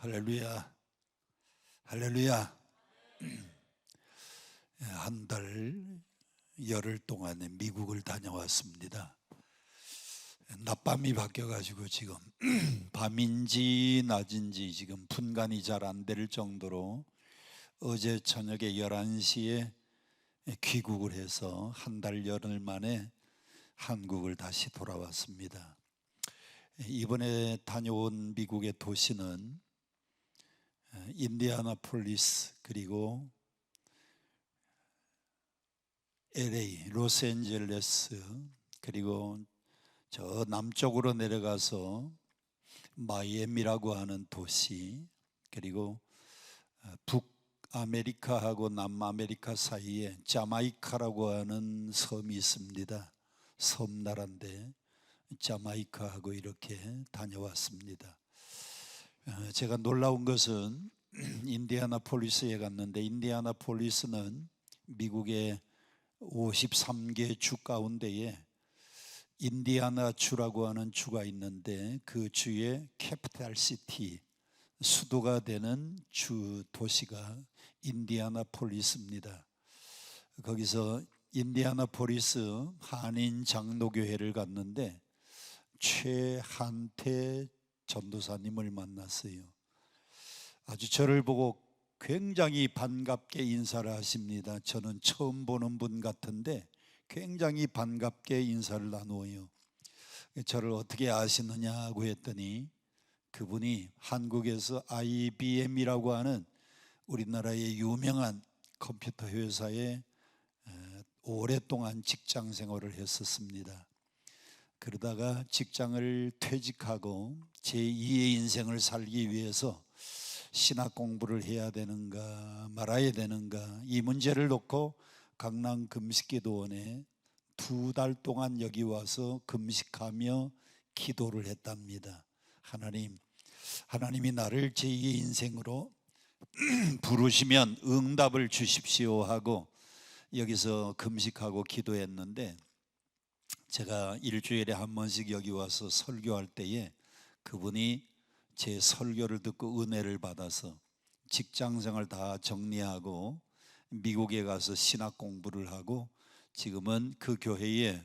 할렐루야, 할렐루야. 한 달 열흘 동안에 미국을 다녀왔습니다. 낮밤이 바뀌어가지고 지금 밤인지 낮인지 지금 분간이 잘 안 될 정도로 어제 저녁에 11시에 귀국을 해서 한 달 열흘 만에 한국을 다시 돌아왔습니다. 이번에 다녀온 미국의 도시는 인디애나폴리스, 그리고 LA, 로스앤젤레스, 그리고 저 남쪽으로 내려가서 마이애미라고 하는 도시, 그리고 북아메리카하고 남아메리카 사이에 자마이카라고 하는 섬이 있습니다. 섬나라인데 자마이카하고 이렇게 다녀왔습니다. 제가 놀라운 것은 인디애나폴리스에 갔는데, 인디애나폴리스는 미국의 53개 주 가운데에 인디애나 주라고 하는 주가 있는데, 그 주의 캐피탈 시티, 수도가 되는 주 도시가 인디애나폴리스입니다. 거기서 인디애나폴리스 한인 장로교회를 갔는데 최한태 전도사님을 만났어요. 아주 저를 보고 굉장히 반갑게 인사를 하십니다. 저는 처음 보는 분 같은데 굉장히 반갑게 인사를 나누어요. 저를 어떻게 아시느냐고 했더니 그분이 한국에서 IBM이라고 하는 우리나라의 유명한 컴퓨터 회사에 오랫동안 직장 생활을 했었습니다. 그러다가 직장을 퇴직하고 제2의 인생을 살기 위해서 신학 공부를 해야 되는가 말아야 되는가, 이 문제를 놓고 강남 금식기도원에 2달 동안 여기 와서 금식하며 기도를 했답니다. 하나님이 나를 제2의 인생으로 부르시면 응답을 주십시오 하고 여기서 금식하고 기도했는데, 제가 일주일에 한 번씩 여기 와서 설교할 때에 그분이 제 설교를 듣고 은혜를 받아서 직장생활 다 정리하고 미국에 가서 신학 공부를 하고 지금은 그 교회에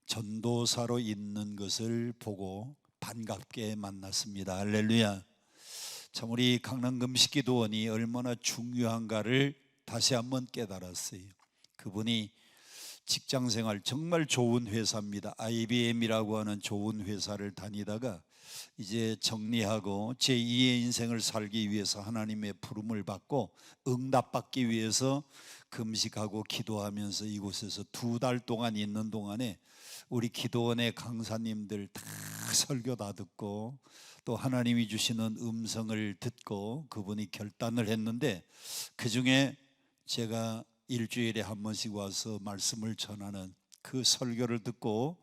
전도사로 있는 것을 보고 반갑게 만났습니다. 할렐루야. 참 우리 강남 금식기도원이 얼마나 중요한가를 다시 한번 깨달았어요. 그분이 직장생활 정말 좋은 회사입니다. IBM이라고 하는 좋은 회사를 다니다가 이제 정리하고 제2의 인생을 살기 위해서 하나님의 부름을 받고 응답받기 위해서 금식하고 기도하면서 이곳에서 2달 동안 있는 동안에 우리 기도원의 강사님들 다 설교 다 듣고 또 하나님이 주시는 음성을 듣고 그분이 결단을 했는데, 그 중에 제가 일주일에 한 번씩 와서 말씀을 전하는 그 설교를 듣고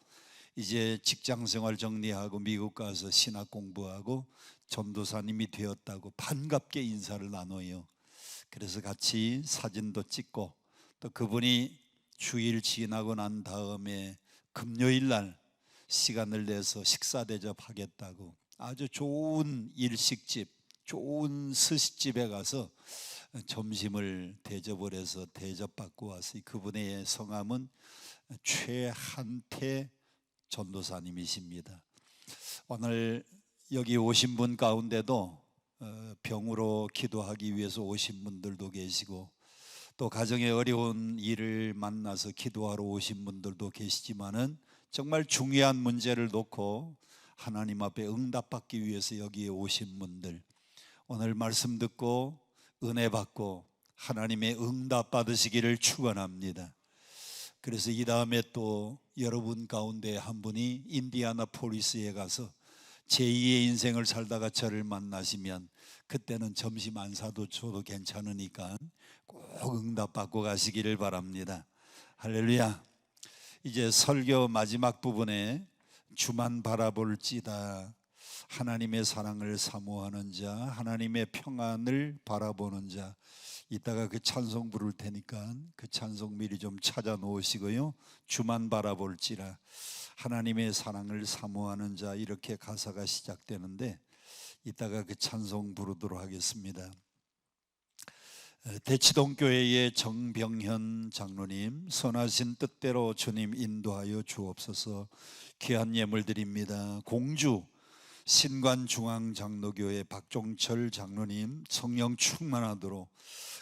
이제 직장생활 정리하고 미국 가서 신학 공부하고 전도사님이 되었다고 반갑게 인사를 나눠요. 그래서 같이 사진도 찍고, 또 그분이 주일 지나고 난 다음에 금요일 날 시간을 내서 식사 대접하겠다고 아주 좋은 일식집, 좋은 스시집에 가서 점심을 대접을 해서 대접받고 왔어요. 그분의 성함은 최한태 전도사님이십니다. 오늘 여기 오신 분 가운데도 병으로 기도하기 위해서 오신 분들도 계시고, 또 가정에 어려운 일을 만나서 기도하러 오신 분들도 계시지만은 정말 중요한 문제를 놓고 하나님 앞에 응답받기 위해서 여기에 오신 분들, 오늘 말씀 듣고 은혜 받고 하나님의 응답 받으시기를 축원합니다. 그래서 이 다음에 또 여러분 가운데 한 분이 인디애나폴리스에 가서 제2의 인생을 살다가 저를 만나시면 그때는 점심 안 사도 줘도 괜찮으니까 꼭 응답 받고 가시기를 바랍니다. 할렐루야. 이제 설교 마지막 부분에 주만 바라볼지다, 하나님의 사랑을 사모하는 자, 하나님의 평안을 바라보는 자, 이따가 그 찬송 부를 테니까 그 찬송 미리 좀 찾아 놓으시고요. 주만 바라볼지라, 하나님의 사랑을 사모하는 자, 이렇게 가사가 시작되는데 이따가 그 찬송 부르도록 하겠습니다. 대치동교회의 정병현 장로님, 선하신 뜻대로 주님 인도하여 주옵소서. 귀한 예물 드립니다. 공주 신관중앙장로교회 박종철 장로님, 성령 충만하도록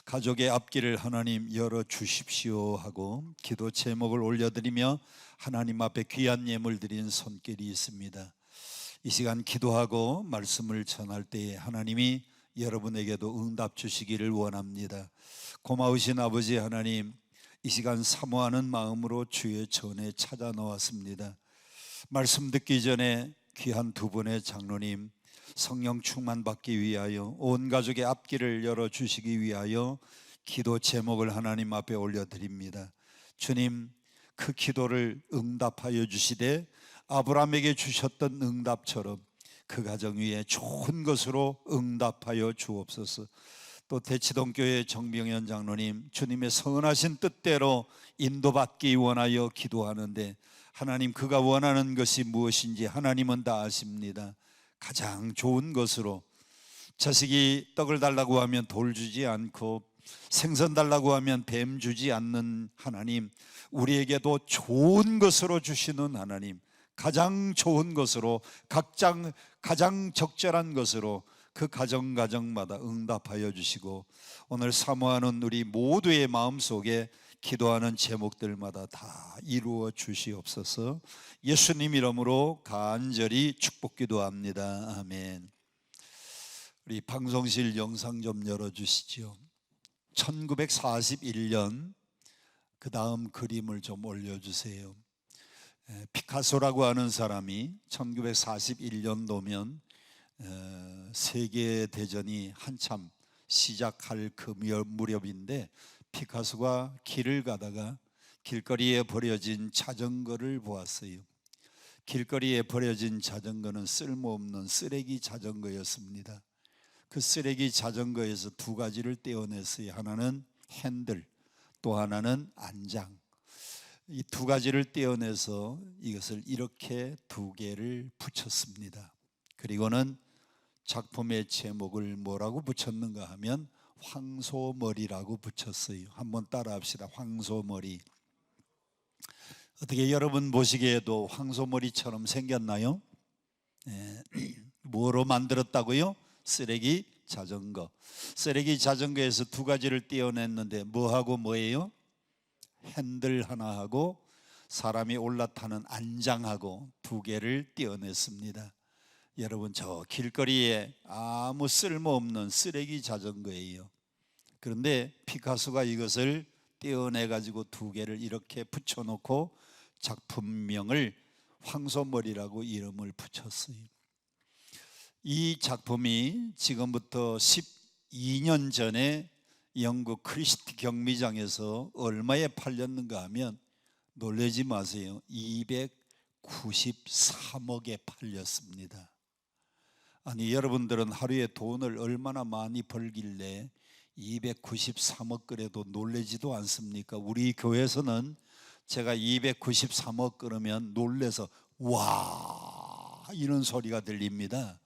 가족의 앞길을 하나님 열어주십시오 하고 기도 제목을 올려드리며 하나님 앞에 귀한 예물 드린 손길이 있습니다. 이 시간 기도하고 말씀을 전할 때에 하나님이 여러분에게도 응답 주시기를 원합니다. 고마우신 아버지 하나님, 이 시간 사모하는 마음으로 주의 전에 찾아 나왔습니다. 말씀 듣기 전에 귀한 두 분의 장로님 성령 충만 받기 위하여 온 가족의 앞길을 열어주시기 위하여 기도 제목을 하나님 앞에 올려드립니다. 주님, 그 기도를 응답하여 주시되 아브라함에게 주셨던 응답처럼 그 가정 위에 좋은 것으로 응답하여 주옵소서. 또 대치동교회 정병현 장로님, 주님의 선하신 뜻대로 인도받기 원하여 기도하는데 하나님, 그가 원하는 것이 무엇인지 하나님은 다 아십니다. 가장 좋은 것으로, 자식이 떡을 달라고 하면 돌 주지 않고 생선 달라고 하면 뱀 주지 않는 하나님, 우리에게도 좋은 것으로 주시는 하나님, 가장 좋은 것으로, 가장 적절한 것으로 그 가정마다 응답하여 주시고 오늘 사모하는 우리 모두의 마음속에 기도하는 제목들마다 다 이루어 주시옵소서. 예수님 이름으로 간절히 축복 기도합니다. 아멘. 우리 방송실 영상 좀 열어주시죠. 1941년 그 다음 그림을 좀 올려주세요. 피카소라고 하는 사람이 1941년도면 세계대전이 한참 시작할 그 무렵인데 피카소가 길을 가다가 길거리에 버려진 자전거를 보았어요. 길거리에 버려진 자전거는 쓸모없는 쓰레기 자전거였습니다. 그 쓰레기 자전거에서 두 가지를 떼어냈어요. 하나는 핸들, 또 하나는 안장. 이 두 가지를 떼어내서 이것을 이렇게 두 개를 붙였습니다. 그리고는 작품의 제목을 뭐라고 붙였는가 하면 황소머리라고 붙였어요. 한번 따라 합시다. 황소머리. 어떻게 여러분 보시기에도 황소머리처럼 생겼나요? 뭐로 만들었다고요? 쓰레기 자전거. 쓰레기 자전거에서 두 가지를 떼어냈는데 뭐하고 뭐예요? 핸들 하나하고 사람이 올라타는 안장하고 두 개를 떼어냈습니다. 여러분, 저 길거리에 아무 쓸모없는 쓰레기 자전거예요. 그런데 피카소가 이것을 떼어내 가지고 두 개를 이렇게 붙여놓고 작품명을 황소머리라고 이름을 붙였어요. 이 작품이 지금부터 12년 전에 영국 크리스티 경미장에서 얼마에 팔렸는가 하면 놀라지 마세요. 293억에 팔렸습니다. 아니, 여러분들은 하루에 돈을 얼마나 많이 벌길래 293억 그래도 놀라지도 않습니까? 우리 교회에서는 제가 293억 그러면 놀래서 와 이런 소리가 들립니다.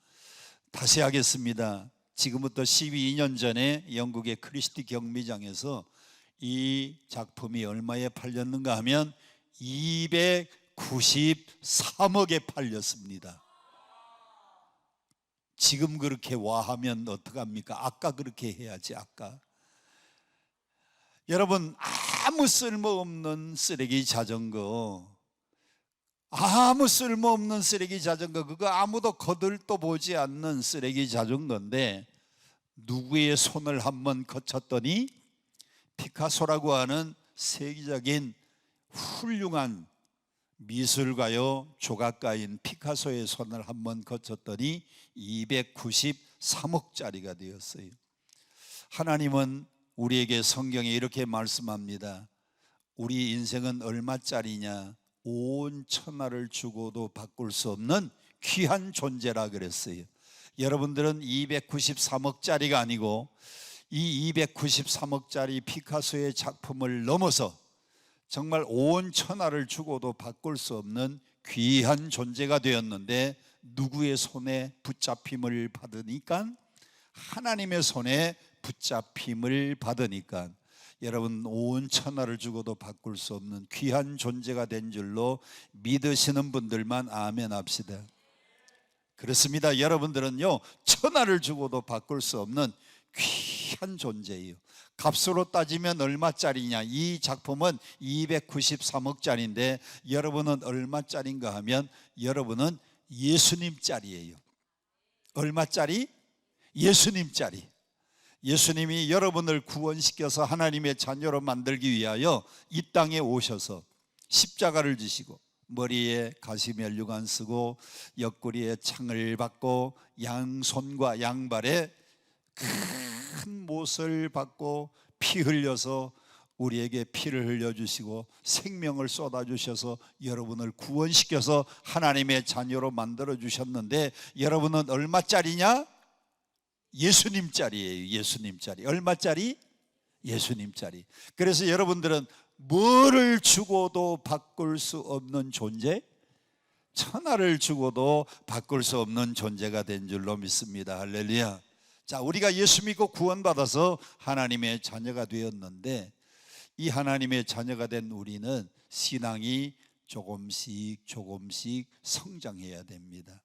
다시 하겠습니다. 지금부터 12년 전에 영국의 크리스티 경미장에서 이 작품이 얼마에 팔렸는가 하면 293억에 팔렸습니다. 지금 그렇게 와하면 어떡합니까? 아까 그렇게 해야지. 아까. 여러분, 아무 쓸모없는 쓰레기 자전거, 아무 쓸모없는 쓰레기 자전거, 그거 아무도 거들떠 보지 않는 쓰레기 자전거인데 누구의 손을 한번 거쳤더니 피카소라고 하는 세계적인 훌륭한 미술가요 조각가인 피카소의 손을 한번 거쳤더니 293억짜리가 되었어요. 하나님은 우리에게 성경에 이렇게 말씀합니다. 우리 인생은 얼마짜리냐? 온 천하를 주고도 바꿀 수 없는 귀한 존재라 그랬어요. 여러분들은 293억짜리가 아니고 이 293억짜리 피카소의 작품을 넘어서 정말 온 천하를 주고도 바꿀 수 없는 귀한 존재가 되었는데 누구의 손에 붙잡힘을 받으니까? 하나님의 손에 붙잡힘을 받으니까 여러분 온 천하를 주고도 바꿀 수 없는 귀한 존재가 된 줄로 믿으시는 분들만 아멘 합시다. 그렇습니다. 여러분들은요 천하를 주고도 바꿀 수 없는 귀한 존재예요. 값으로 따지면 얼마짜리냐? 이 작품은 293억짜리인데 여러분은 얼마짜리인가 하면 여러분은 예수님짜리예요. 얼마짜리? 예수님짜리. 예수님이 여러분을 구원시켜서 하나님의 자녀로 만들기 위하여 이 땅에 오셔서 십자가를 지시고 머리에 가시면류관 쓰고 옆구리에 창을 받고 양손과 양발에 큰 못을 받고 피 흘려서 우리에게 피를 흘려주시고 생명을 쏟아주셔서 여러분을 구원시켜서 하나님의 자녀로 만들어주셨는데 여러분은 얼마짜리냐? 예수님짜리예요. 예수님짜리. 얼마짜리? 예수님짜리. 그래서 여러분들은 뭐를 주고도 바꿀 수 없는 존재? 천하를 주고도 바꿀 수 없는 존재가 된 줄로 믿습니다. 할렐루야. 자, 우리가 예수 믿고 구원받아서 하나님의 자녀가 되었는데 이 하나님의 자녀가 된 우리는 신앙이 조금씩 성장해야 됩니다.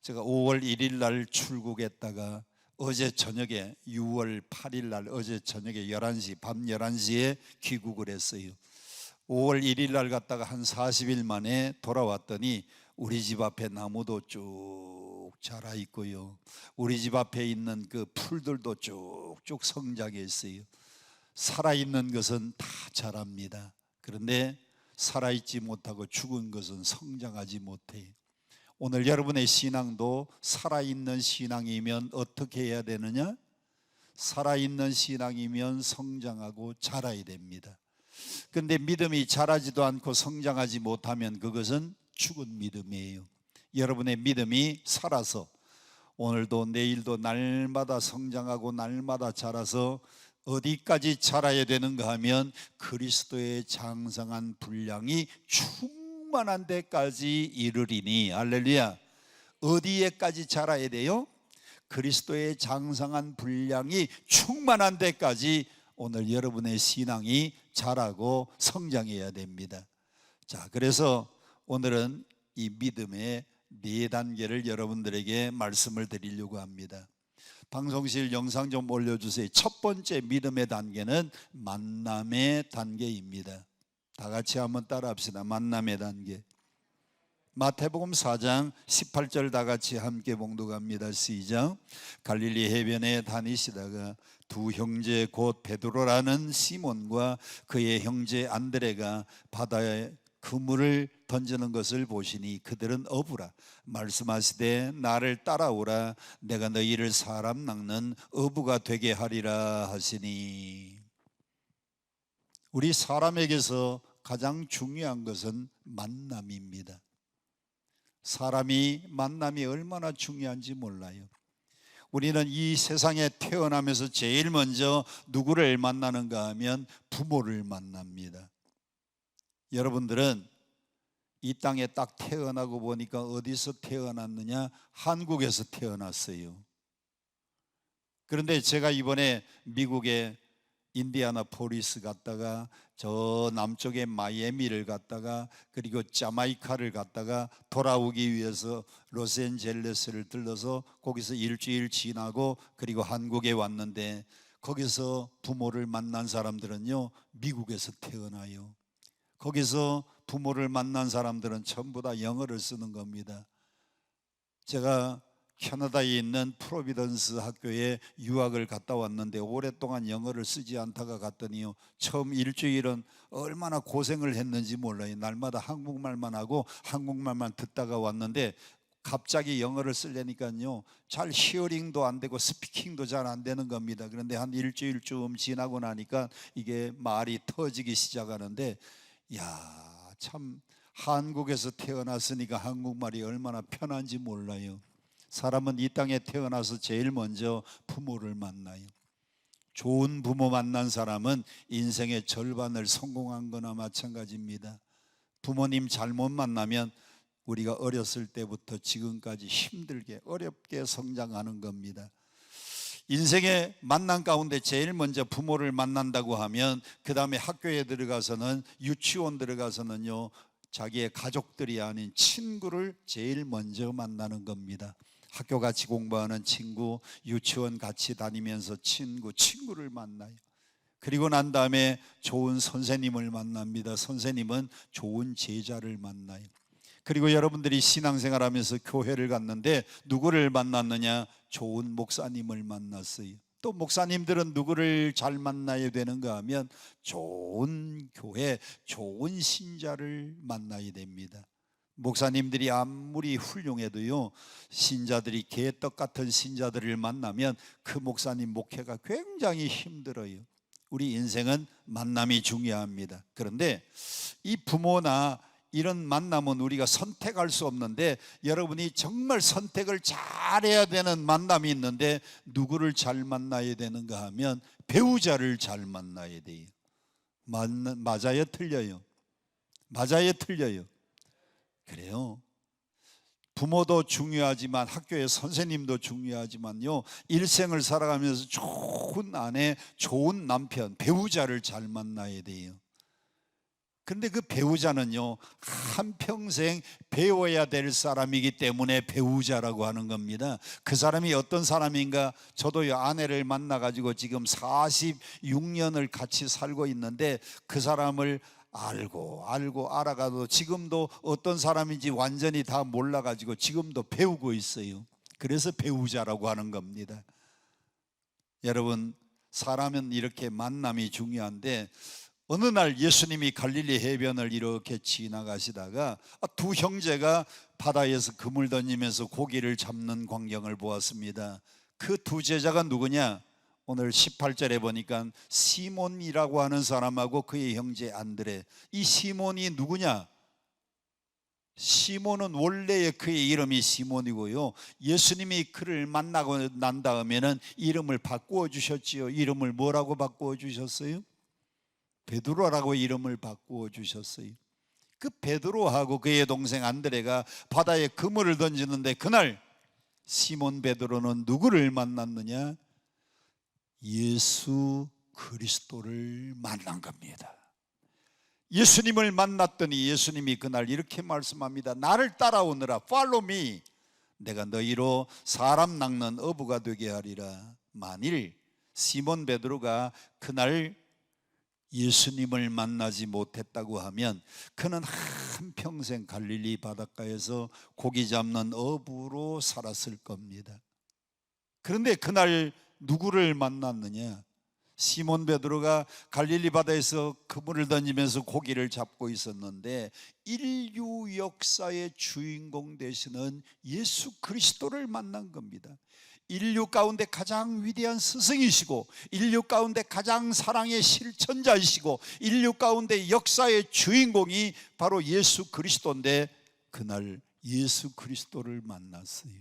제가 5월 1일 날 출국했다가 어제 저녁에 6월 8일 날 어제 저녁에 11시 밤 11시에 귀국을 했어요. 5월 1일 날 갔다가 한 40일 만에 돌아왔더니 우리 집 앞에 나무도 쭉 자라 있고요. 우리 집 앞에 있는 그 풀들도 쭉쭉 성장했어요. 살아있는 것은 다 자랍니다. 그런데 살아있지 못하고 죽은 것은 성장하지 못해요. 오늘 여러분의 신앙도 살아있는 신앙이면 어떻게 해야 되느냐? 살아있는 신앙이면 성장하고 자라야 됩니다. 그런데 믿음이 자라지도 않고 성장하지 못하면 그것은 죽은 믿음이에요. 여러분의 믿음이 살아서 오늘도 내일도 날마다 성장하고 날마다 자라서 어디까지 자라야 되는가 하면 그리스도의 장성한 분량이 충만한 데까지 이르리니. 할렐루야. 어디에까지 자라야 돼요? 그리스도의 장성한 분량이 충만한 데까지 오늘 여러분의 신앙이 자라고 성장해야 됩니다. 자, 그래서 오늘은 이 믿음의 4단계를 여러분들에게 말씀을 드리려고 합니다. 방송실 영상 좀 올려주세요. 첫 번째 믿음의 단계는 만남의 단계입니다. 다 같이 한번 따라 합시다. 만남의 단계. 마태복음 4장 18절 다 같이 함께 봉독합니다. 시작. 갈릴리 해변에 다니시다가 두 형제 곧 베드로라는 시몬과 그의 형제 안드레가 바다에 그물을 던지는 것을 보시니 그들은 어부라. 말씀하시되 나를 따라오라. 내가 너희를 사람 낚는 어부가 되게 하리라 하시니. 우리 사람에게서 가장 중요한 것은 만남입니다. 사람이 만남이 얼마나 중요한지 몰라요. 우리는 이 세상에 태어나면서 제일 먼저 누구를 만나는가 하면 부모를 만납니다. 여러분들은 이 땅에 딱 태어나고 보니까 어디서 태어났느냐? 한국에서 태어났어요. 그런데 제가 이번에 미국의 인디애나폴리스 갔다가 저 남쪽의 마이애미를 갔다가 그리고 자마이카를 갔다가 돌아오기 위해서 로스앤젤레스를 들러서 거기서 일주일 지나고 그리고 한국에 왔는데 거기서 부모를 만난 사람들은요 미국에서 태어나요. 거기서 부모를 만난 사람들은 전부 다 영어를 쓰는 겁니다. 제가 캐나다에 있는 프로비던스 학교에 유학을 갔다 왔는데 오랫동안 영어를 쓰지 않다가 갔더니요 처음 일주일은 얼마나 고생을 했는지 몰라요. 날마다 한국말만 하고 한국말만 듣다가 왔는데 갑자기 영어를 쓰려니까요 잘 히어링도 안 되고 스피킹도 잘 안 되는 겁니다. 그런데 한 일주일쯤 지나고 나니까 이게 말이 터지기 시작하는데 야, 참 한국에서 태어났으니까 한국말이 얼마나 편한지 몰라요. 사람은 이 땅에 태어나서 제일 먼저 부모를 만나요. 좋은 부모 만난 사람은 인생의 절반을 성공한 거나 마찬가지입니다. 부모님 잘못 만나면 우리가 어렸을 때부터 지금까지 힘들게 어렵게 성장하는 겁니다. 인생의 만남 가운데 제일 먼저 부모를 만난다고 하면 그 다음에 학교에 들어가서는 유치원 들어가서는요 자기의 가족들이 아닌 친구를 제일 먼저 만나는 겁니다. 학교 같이 공부하는 친구, 유치원 같이 다니면서 친구를 만나요. 그리고 난 다음에 좋은 선생님을 만납니다. 선생님은 좋은 제자를 만나요. 그리고 여러분들이 신앙생활하면서 교회를 갔는데 누구를 만났느냐? 좋은 목사님을 만났어요. 또 목사님들은 누구를 잘 만나야 되는가 하면 좋은 교회, 좋은 신자를 만나야 됩니다. 목사님들이 아무리 훌륭해도요 신자들이 개떡 같은 신자들을 만나면 그 목사님 목회가 굉장히 힘들어요. 우리 인생은 만남이 중요합니다. 그런데 이 부모나 이런 만남은 우리가 선택할 수 없는데 여러분이 정말 선택을 잘해야 되는 만남이 있는데 누구를 잘 만나야 되는가 하면 배우자를 잘 만나야 돼요. 맞아요? 틀려요? 맞아요? 틀려요? 그래요. 부모도 중요하지만 학교의 선생님도 중요하지만요 일생을 살아가면서 좋은 아내, 좋은 남편, 배우자를 잘 만나야 돼요. 근데 그 배우자는요 한평생 배워야 될 사람이기 때문에 배우자라고 하는 겁니다. 그 사람이 어떤 사람인가? 저도 아내를 만나가지고 지금 46년을 같이 살고 있는데 그 사람을 알고 알아가도 지금도 어떤 사람인지 완전히 다 몰라가지고 지금도 배우고 있어요. 그래서 배우자라고 하는 겁니다. 여러분, 사람은 이렇게 만남이 중요한데 어느 날 예수님이 갈릴리 해변을 이렇게 지나가시다가 두 형제가 바다에서 그물 던지면서 고기를 잡는 광경을 보았습니다. 그 두 제자가 누구냐? 오늘 18절에 보니까 시몬이라고 하는 사람하고 그의 형제 안드레. 이 시몬이 누구냐? 시몬은 원래의 그의 이름이 시몬이고요 예수님이 그를 만나고 난 다음에는 이름을 바꾸어 주셨지요. 이름을 뭐라고 바꾸어 주셨어요? 베드로라고 이름을 바꾸어 주셨어요. 그 베드로하고 그의 동생 안드레가 바다에 그물을 던지는데 그날 시몬 베드로는 누구를 만났느냐? 예수 그리스도를 만난 겁니다. 예수님을 만났더니 예수님이 그날 이렇게 말씀합니다. 나를 따라오너라. Follow me. 내가 너희로 사람 낚는 어부가 되게 하리라. 만일 시몬 베드로가 그날 예수님을 만나지 못했다고 하면 그는 한평생 갈릴리 바닷가에서 고기 잡는 어부로 살았을 겁니다. 그런데 그날 누구를 만났느냐? 시몬 베드로가 갈릴리 바다에서 그물을 던지면서 고기를 잡고 있었는데 인류 역사의 주인공 되시는 예수 그리스도를 만난 겁니다. 인류 가운데 가장 위대한 스승이시고 인류 가운데 가장 사랑의 실천자이시고 인류 가운데 역사의 주인공이 바로 예수 그리스도인데 그날 예수 그리스도를 만났어요.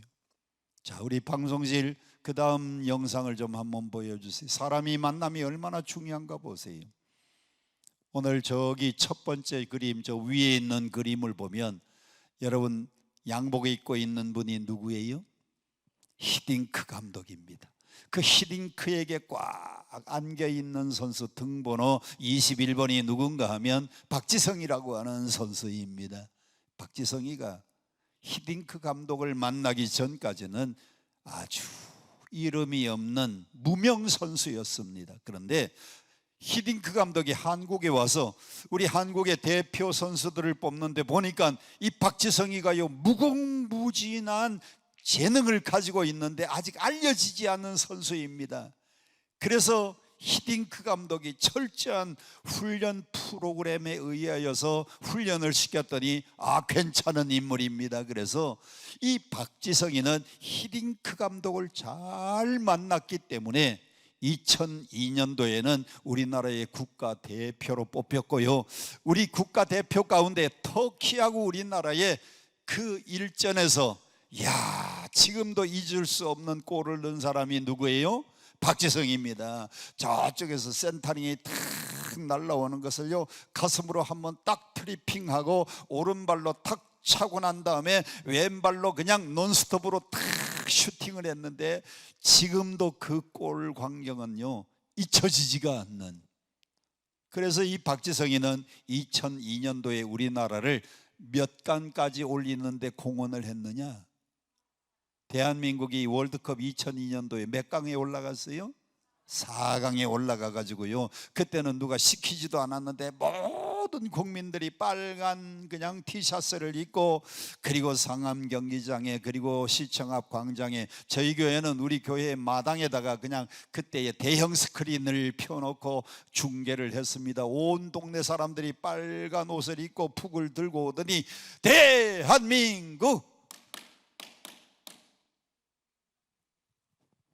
자, 우리 방송실 그 다음 영상을 좀 한번 보여주세요. 사람이 만남이 얼마나 중요한가 보세요. 오늘 저기 첫 번째 그림, 저 위에 있는 그림을 보면 여러분 양복을 입고 있는 분이 누구예요? 히딩크 감독입니다. 그 히딩크에게 꽉 안겨있는 선수 등번호 21번이 누군가 하면 박지성이라고 하는 선수입니다. 박지성이가 히딩크 감독을 만나기 전까지는 아주 이름이 없는 무명 선수였습니다. 그런데 히딩크 감독이 한국에 와서 우리 한국의 대표 선수들을 뽑는데 보니까 이 박지성이가요 무궁무진한 재능을 가지고 있는데 아직 알려지지 않은 선수입니다. 그래서 히딩크 감독이 철저한 훈련 프로그램에 의하여서 훈련을 시켰더니 괜찮은 인물입니다. 그래서 이 박지성이는 히딩크 감독을 잘 만났기 때문에 2002년도에는 우리나라의 국가대표로 뽑혔고요 우리 국가대표 가운데 터키하고 우리나라의 그 일전에서 지금도 잊을 수 없는 골을 넣은 사람이 누구예요? 박지성입니다. 저쪽에서 센터링이 탁 날라오는 것을요 가슴으로 한번 딱 트리핑하고 오른발로 탁 차고 난 다음에 왼발로 그냥 논스톱으로 탁 슈팅을 했는데 지금도 그 골 광경은요 잊혀지지가 않는. 그래서 이 박지성이는 2002년도에 우리나라를 몇 강까지 올리는데 공헌을 했느냐? 대한민국이 월드컵 2002년도에 몇 강에 올라갔어요? 4강에 올라가 가지고요, 그때는 누가 시키지도 않았는데 모든 국민들이 빨간 그냥 티셔츠를 입고, 그리고 상암 경기장에, 그리고 시청 앞 광장에, 저희 교회는 우리 교회 마당에다가 그냥 그때의 대형 스크린을 펴놓고 중계를 했습니다. 온 동네 사람들이 빨간 옷을 입고 푹을 들고 오더니 대한민국.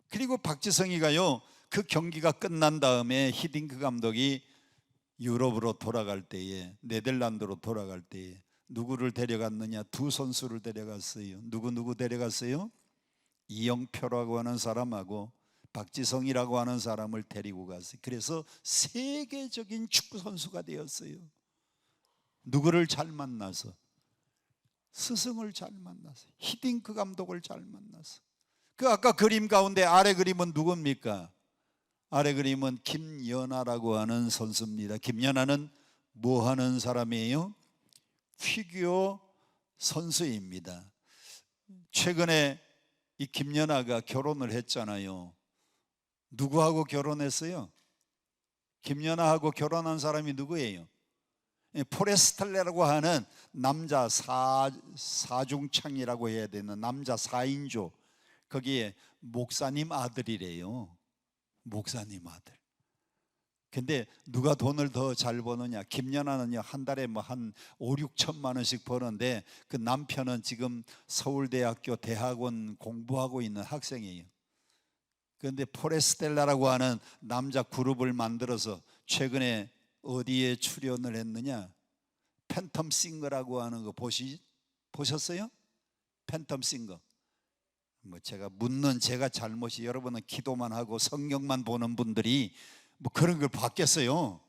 그리고 박지성이가요, 그 경기가 끝난 다음에 히딩크 감독이 유럽으로 돌아갈 때에, 네덜란드로 돌아갈 때에 누구를 데려갔느냐? 두 선수를 데려갔어요. 누구 데려갔어요? 이영표라고 하는 사람하고 박지성이라고 하는 사람을 데리고 갔어요. 그래서 세계적인 축구 선수가 되었어요. 누구를 잘 만나서? 스승을 잘 만나서, 히딩크 감독을 잘 만나서. 그 아까 그림 가운데 아래 그림은 누굽니까? 아래 그림은 김연아라고 하는 선수입니다. 김연아는 뭐 하는 사람이에요? 피겨 선수입니다. 최근에 이 김연아가 결혼을 했잖아요. 누구하고 결혼했어요? 김연아하고 결혼한 사람이 누구예요? 포레스텔레라고 하는 남자 사중창이라고 해야 되는 남자 4인조, 거기에 목사님 아들이래요. 목사님 아들. 근데 누가 돈을 더 잘 버느냐? 김연아는요 한 달에 뭐 한 5, 6천만 원씩 버는데, 그 남편은 지금 서울대학교 대학원 공부하고 있는 학생이에요. 그런데 포레스텔라라고 하는 남자 그룹을 만들어서 최근에 어디에 출연을 했느냐? 팬텀 싱거라고 하는 거 보셨어요? 팬텀 싱거. 뭐 제가 묻는 제가 잘못이, 여러분은 기도만 하고 성경만 보는 분들이 뭐 그런 걸 봤겠어요?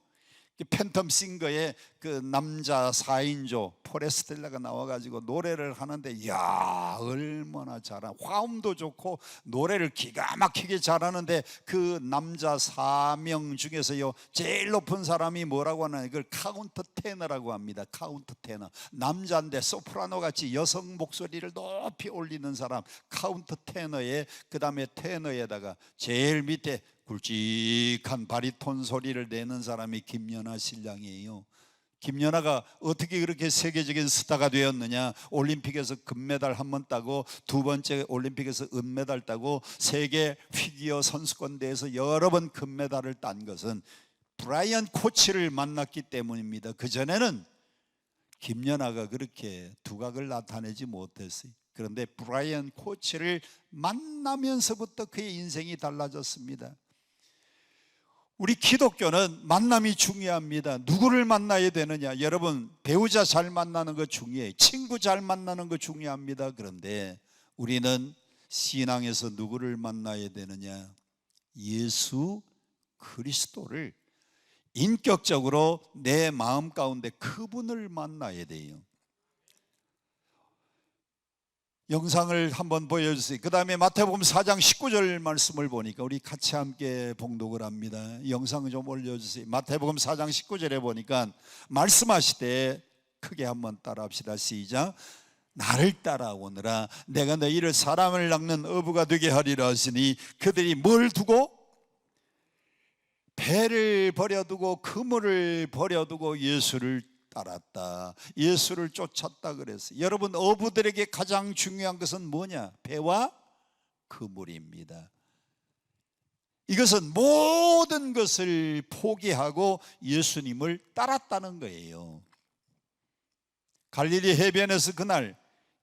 팬텀 싱거의 그 남자 4인조 포레스텔라가 나와가지고 노래를 하는데, 이야 얼마나 잘하, 화음도 좋고 노래를 기가 막히게 잘하는데, 그 남자 4명 중에서요 제일 높은 사람이 뭐라고 하나, 이걸 카운터 테너라고 합니다. 카운터 테너. 남자인데 소프라노 같이 여성 목소리를 높이 올리는 사람, 카운터 테너에, 그 다음에 테너에다가 제일 밑에 굵직한 바리톤 소리를 내는 사람이 김연아 신랑이에요. 김연아가 어떻게 그렇게 세계적인 스타가 되었느냐? 올림픽에서 금메달 한 번 따고, 두 번째 올림픽에서 은메달 따고, 세계 피기어 선수권 대회에서 여러 번 금메달을 딴 것은 브라이언 코치를 만났기 때문입니다. 그전에는 김연아가 그렇게 두각을 나타내지 못했어요. 그런데 브라이언 코치를 만나면서부터 그의 인생이 달라졌습니다. 우리 기독교는 만남이 중요합니다. 누구를 만나야 되느냐? 여러분, 배우자 잘 만나는 거 중요해요. 친구 잘 만나는 거 중요합니다. 그런데 우리는 신앙에서 누구를 만나야 되느냐? 예수 그리스도를 인격적으로 내 마음 가운데 그분을 만나야 돼요. 영상을 한번 보여주세요. 그 다음에 마태복음 4장 19절 말씀을 보니까 우리 같이 함께 봉독을 합니다. 영상 좀 올려주세요. 마태복음 4장 19절에 보니까 말씀하시되, 크게 한번 따라합시다. 시작. 나를 따라오느라 내가 너희를 사람을 낚는 어부가 되게 하리라 하시니, 그들이 뭘 두고? 배를 버려두고 그물을 버려두고 예수를 따랐다. 예수를 쫓았다 그랬어요. 여러분, 어부들에게 가장 중요한 것은 뭐냐? 배와 그물입니다. 이것은 모든 것을 포기하고 예수님을 따랐다는 거예요. 갈릴리 해변에서 그날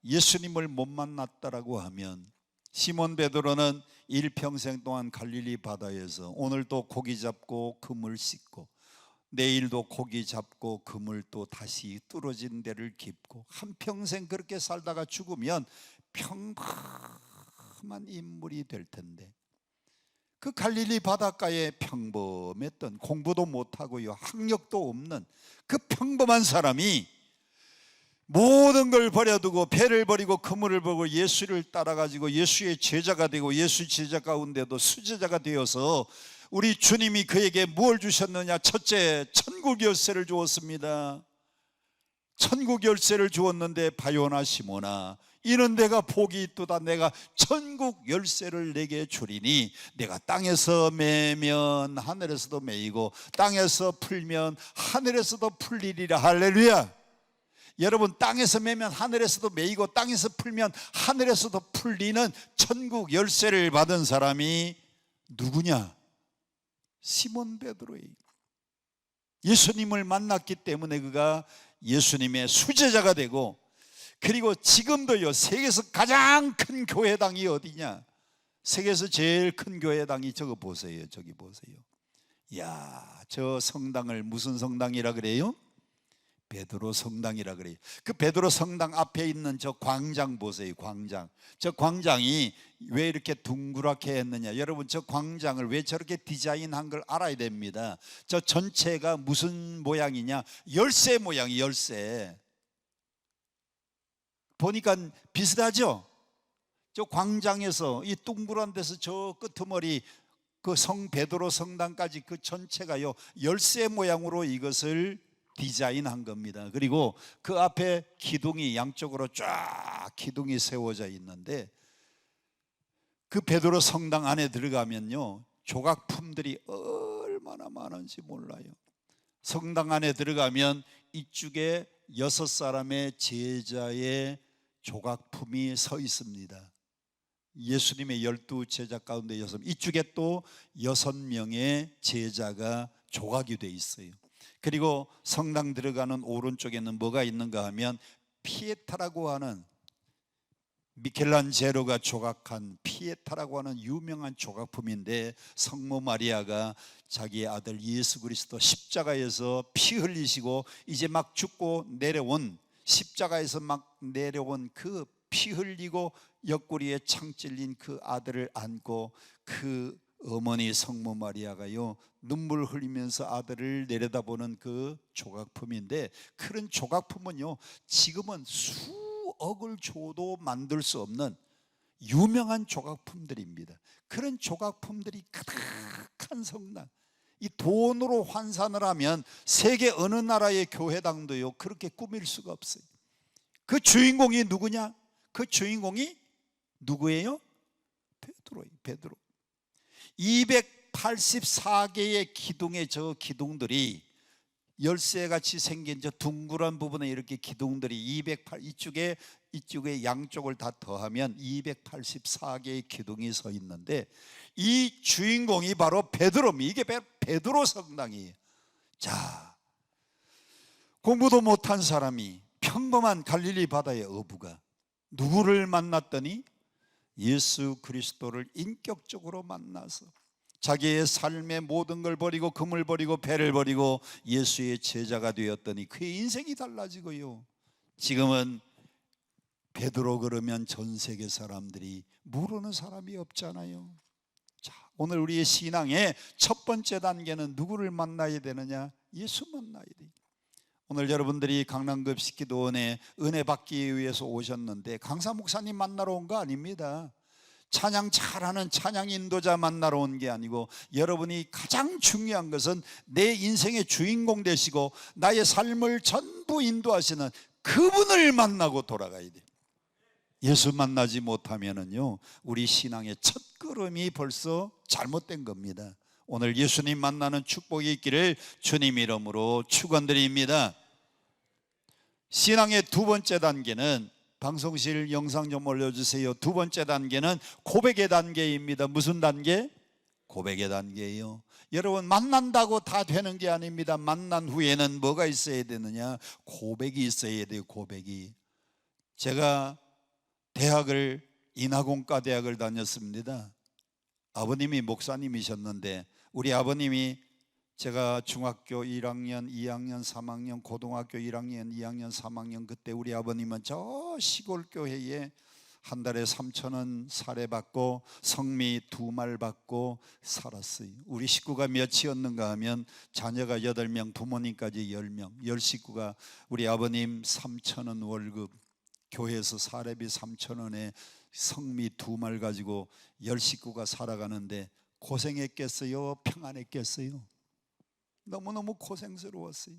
예수님을 못 만났다라고 하면, 시몬 베드로는 일평생 동안 갈릴리 바다에서 오늘도 고기 잡고 그물 씻고, 내일도 고기 잡고 그물 또 다시 뚫어진 데를 깁고, 한평생 그렇게 살다가 죽으면 평범한 인물이 될 텐데, 그 갈릴리 바닷가에 평범했던, 공부도 못하고요 학력도 없는 그 평범한 사람이 모든 걸 버려두고 배를 버리고 그물을 버리고 예수를 따라가지고 예수의 제자가 되고 예수 제자 가운데도 수제자가 되어서 우리 주님이 그에게 무엇을 주셨느냐? 첫째, 천국 열쇠를 주었습니다. 천국 열쇠를 주었는데 바요나 시모나, 이는 내가 복이 있도다. 내가 천국 열쇠를 내게 주리니 내가 땅에서 매면 하늘에서도 매이고 땅에서 풀면 하늘에서도 풀리리라. 할렐루야. 여러분, 땅에서 매면 하늘에서도 매이고 땅에서 풀면 하늘에서도 풀리는 천국 열쇠를 받은 사람이 누구냐? 시몬 베드로예요. 예수님을 만났기 때문에 그가 예수님의 수제자가 되고, 그리고 지금도요, 세계에서 가장 큰 교회당이 어디냐? 세계에서 제일 큰 교회당이 저거 보세요. 저기 보세요. 이야, 저 성당을 무슨 성당이라 그래요? 베드로 성당이라 그래요. 그 베드로 성당 앞에 있는 저 광장 보세요. 광장. 저 광장이 왜 이렇게 둥그랗게 했느냐? 여러분, 저 광장을 왜 저렇게 디자인한 걸 알아야 됩니다. 저 전체가 무슨 모양이냐? 열쇠 모양이, 열쇠. 보니까 비슷하죠? 저 광장에서 이 둥그런 데서 저 끄트머리 그 성 베드로 성당까지 그 전체가요, 열쇠 모양으로 이것을 디자인한 겁니다. 그리고 그 앞에 기둥이 양쪽으로 쫙 기둥이 세워져 있는데, 그 베드로 성당 안에 들어가면요, 조각품들이 얼마나 많은지 몰라요. 성당 안에 들어가면 이쪽에 6사람의 제자의 조각품이 서 있습니다. 예수님의 12 제자 가운데 6, 이쪽에 또 6명의 제자가 조각이 돼 있어요. 그리고 성당 들어가는 오른쪽에는 뭐가 있는가 하면 피에타라고 하는, 미켈란젤로가 조각한 피에타라고 하는 유명한 조각품인데, 성모 마리아가 자기의 아들 예수 그리스도 십자가에서 피 흘리시고 이제 막 죽고 내려온, 십자가에서 막 내려온 그 피 흘리고 옆구리에 창 찔린 그 아들을 안고 그 어머니 성모 마리아가요, 눈물 흘리면서 아들을 내려다보는 그 조각품인데, 그런 조각품은요, 지금은 수억을 줘도 만들 수 없는 유명한 조각품들입니다. 그런 조각품들이 가득한 성당, 이 돈으로 환산을 하면 세계 어느 나라의 교회당도요 그렇게 꾸밀 수가 없어요. 그 주인공이 누구냐? 그 주인공이 누구예요? 베드로예요. 베드로. 284개의 기둥의 저 기둥들이 열쇠같이 생긴 저 둥그런 부분에 이렇게 기둥들이 이쪽에 양쪽을 다 더하면 284개의 기둥이 서 있는데, 이 주인공이 바로 베드로입니다. 이게 베드로 성당이에요. 자, 공부도 못한 사람이 평범한 갈릴리 바다의 어부가 누구를 만났더니 예수 그리스도를 인격적으로 만나서 자기의 삶의 모든 걸 버리고 금을 버리고 배를 버리고 예수의 제자가 되었더니 그의 인생이 달라지고요, 지금은 베드로 그러면 전 세계 사람들이 모르는 사람이 없잖아요. 자, 오늘 우리의 신앙의 첫 번째 단계는 누구를 만나야 되느냐? 예수 만나야 돼요. 오늘 여러분들이 강남급식기도원에 은혜 받기 위해서 오셨는데 강사 목사님 만나러 온 거 아닙니다. 찬양 잘하는 찬양 인도자 만나러 온 게 아니고, 여러분이 가장 중요한 것은 내 인생의 주인공 되시고 나의 삶을 전부 인도하시는 그분을 만나고 돌아가야 돼요. 예수 만나지 못하면은요, 우리 신앙의 첫 걸음이 벌써 잘못된 겁니다. 오늘 예수님 만나는 축복이 있기를 주님 이름으로 축원드립니다. 신앙의 두 번째 단계는, 방송실 영상 좀 올려주세요. 두 번째 단계는 고백의 단계입니다. 무슨 단계? 고백의 단계예요. 여러분, 만난다고 다 되는 게 아닙니다. 만난 후에는 뭐가 있어야 되느냐? 고백이 있어야 돼요. 고백이. 제가 인하공과 대학을 다녔습니다. 아버님이 목사님이셨는데, 우리 아버님이 제가 중학교 1학년, 2학년, 3학년, 고등학교 1학년, 2학년, 3학년, 그때 우리 아버님은 저 시골 교회에 한 달에 3,000원 사례받고 성미 2말 받고 살았어요. 우리 식구가 몇이었는가 하면 자녀가 8명, 부모님까지 10명, 10식구가 우리 아버님 3,000원 월급, 교회에서 사례비 3,000원에 성미 2말 가지고 10식구가 살아가는데 고생했겠어요? 평안했겠어요? 너무너무 고생스러웠어요.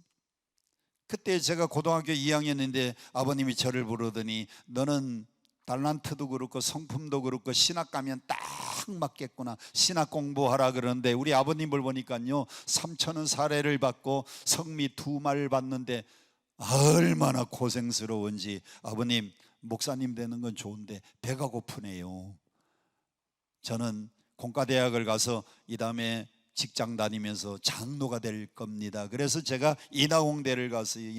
그때 제가 고등학교 2학년인데 아버님이 저를 부르더니 너는 달란트도 그렇고 성품도 그렇고 신학 가면 딱 맞겠구나, 신학 공부하라 그러는데 우리 아버님을 보니까요 3,000원 사례를 받고 성미 2말 받는데 얼마나 고생스러운지. 아버님, 목사님 되는 건 좋은데 배가 고프네요. 저는 공과대학을 가서 이 다음에 직장 다니면서 장로가 될 겁니다. 그래서 제가 인하공대를 갔어요.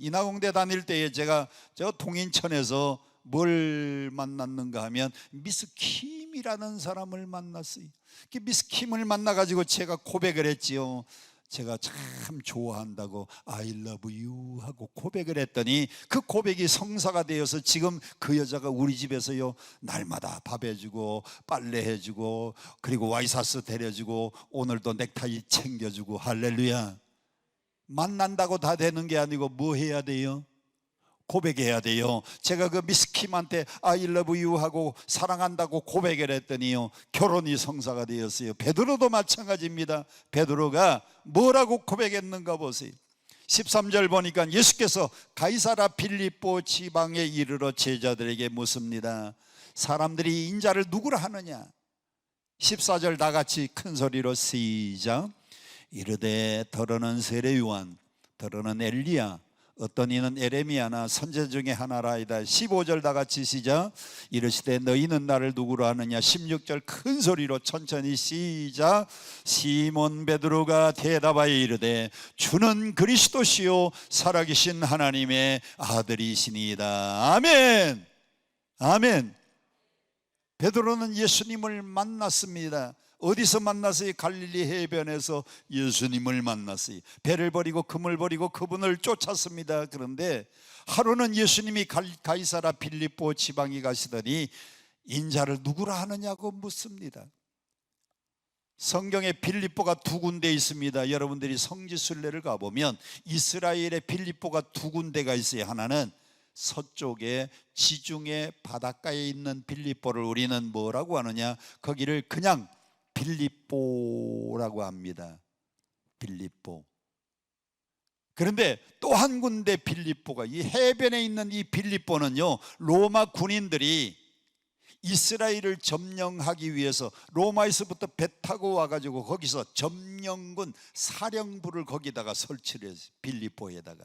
인하공대 다닐 때에 제가 저 동인천에서 뭘 만났는가 하면 미스 킴이라는 사람을 만났어요. 그 미스 킴을 만나가지고 제가 고백을 했지요. 제가 참 좋아한다고 I love you 하고 고백을 했더니 그 고백이 성사가 되어서 지금 그 여자가 우리 집에서요 날마다 밥 해주고 빨래 해주고 그리고 와이사스 데려주고 오늘도 넥타이 챙겨주고. 할렐루야. 만난다고 다 되는 게 아니고 뭐 해야 돼요? 고백해야 돼요. 제가 그 미스킴한테 I love you 하고 사랑한다고 고백을 했더니요 결혼이 성사가 되었어요. 베드로도 마찬가지입니다. 베드로가 뭐라고 고백했는가 보세요. 13절 보니까 예수께서 가이사라 빌립보 지방에 이르러 제자들에게 묻습니다. 사람들이 인자를 누구라 하느냐? 14절 다 같이 큰 소리로 시작. 이르되 더러는 세례 요한, 더러는 엘리야, 어떤 이는 에레미야나 선지 중에 하나라이다. 15절 다 같이 시작. 이르시되 너희는 나를 누구로 하느냐? 16절 큰 소리로 천천히 시작. 시몬 베드로가 대답하여 이르되 주는 그리스도시요 살아계신 하나님의 아들이시니이다. 아멘. 아멘. 베드로는 예수님을 만났습니다. 어디서 만났어요? 갈릴리 해변에서 예수님을 만났어요. 배를 버리고 금을 버리고 그분을 쫓았습니다. 그런데 하루는 예수님이 가이사라 빌립보 지방에 가시더니 인자를 누구라 하느냐고 묻습니다. 성경에 빌립보가 2군데 있습니다. 여러분들이 성지순례를 가보면 이스라엘의 빌립보가 2군데가 있어요. 하나는 서쪽에 지중해 바닷가에 있는 빌립보를 우리는 뭐라고 하느냐? 거기를 그냥 빌립보라고 합니다. 빌립보. 그런데 또 한 군데 빌립보가, 이 해변에 있는 이 빌립보는요 로마 군인들이 이스라엘을 점령하기 위해서 로마에서부터 배 타고 와가지고 거기서 점령군 사령부를 거기다가 설치를 했어요. 빌립보에다가.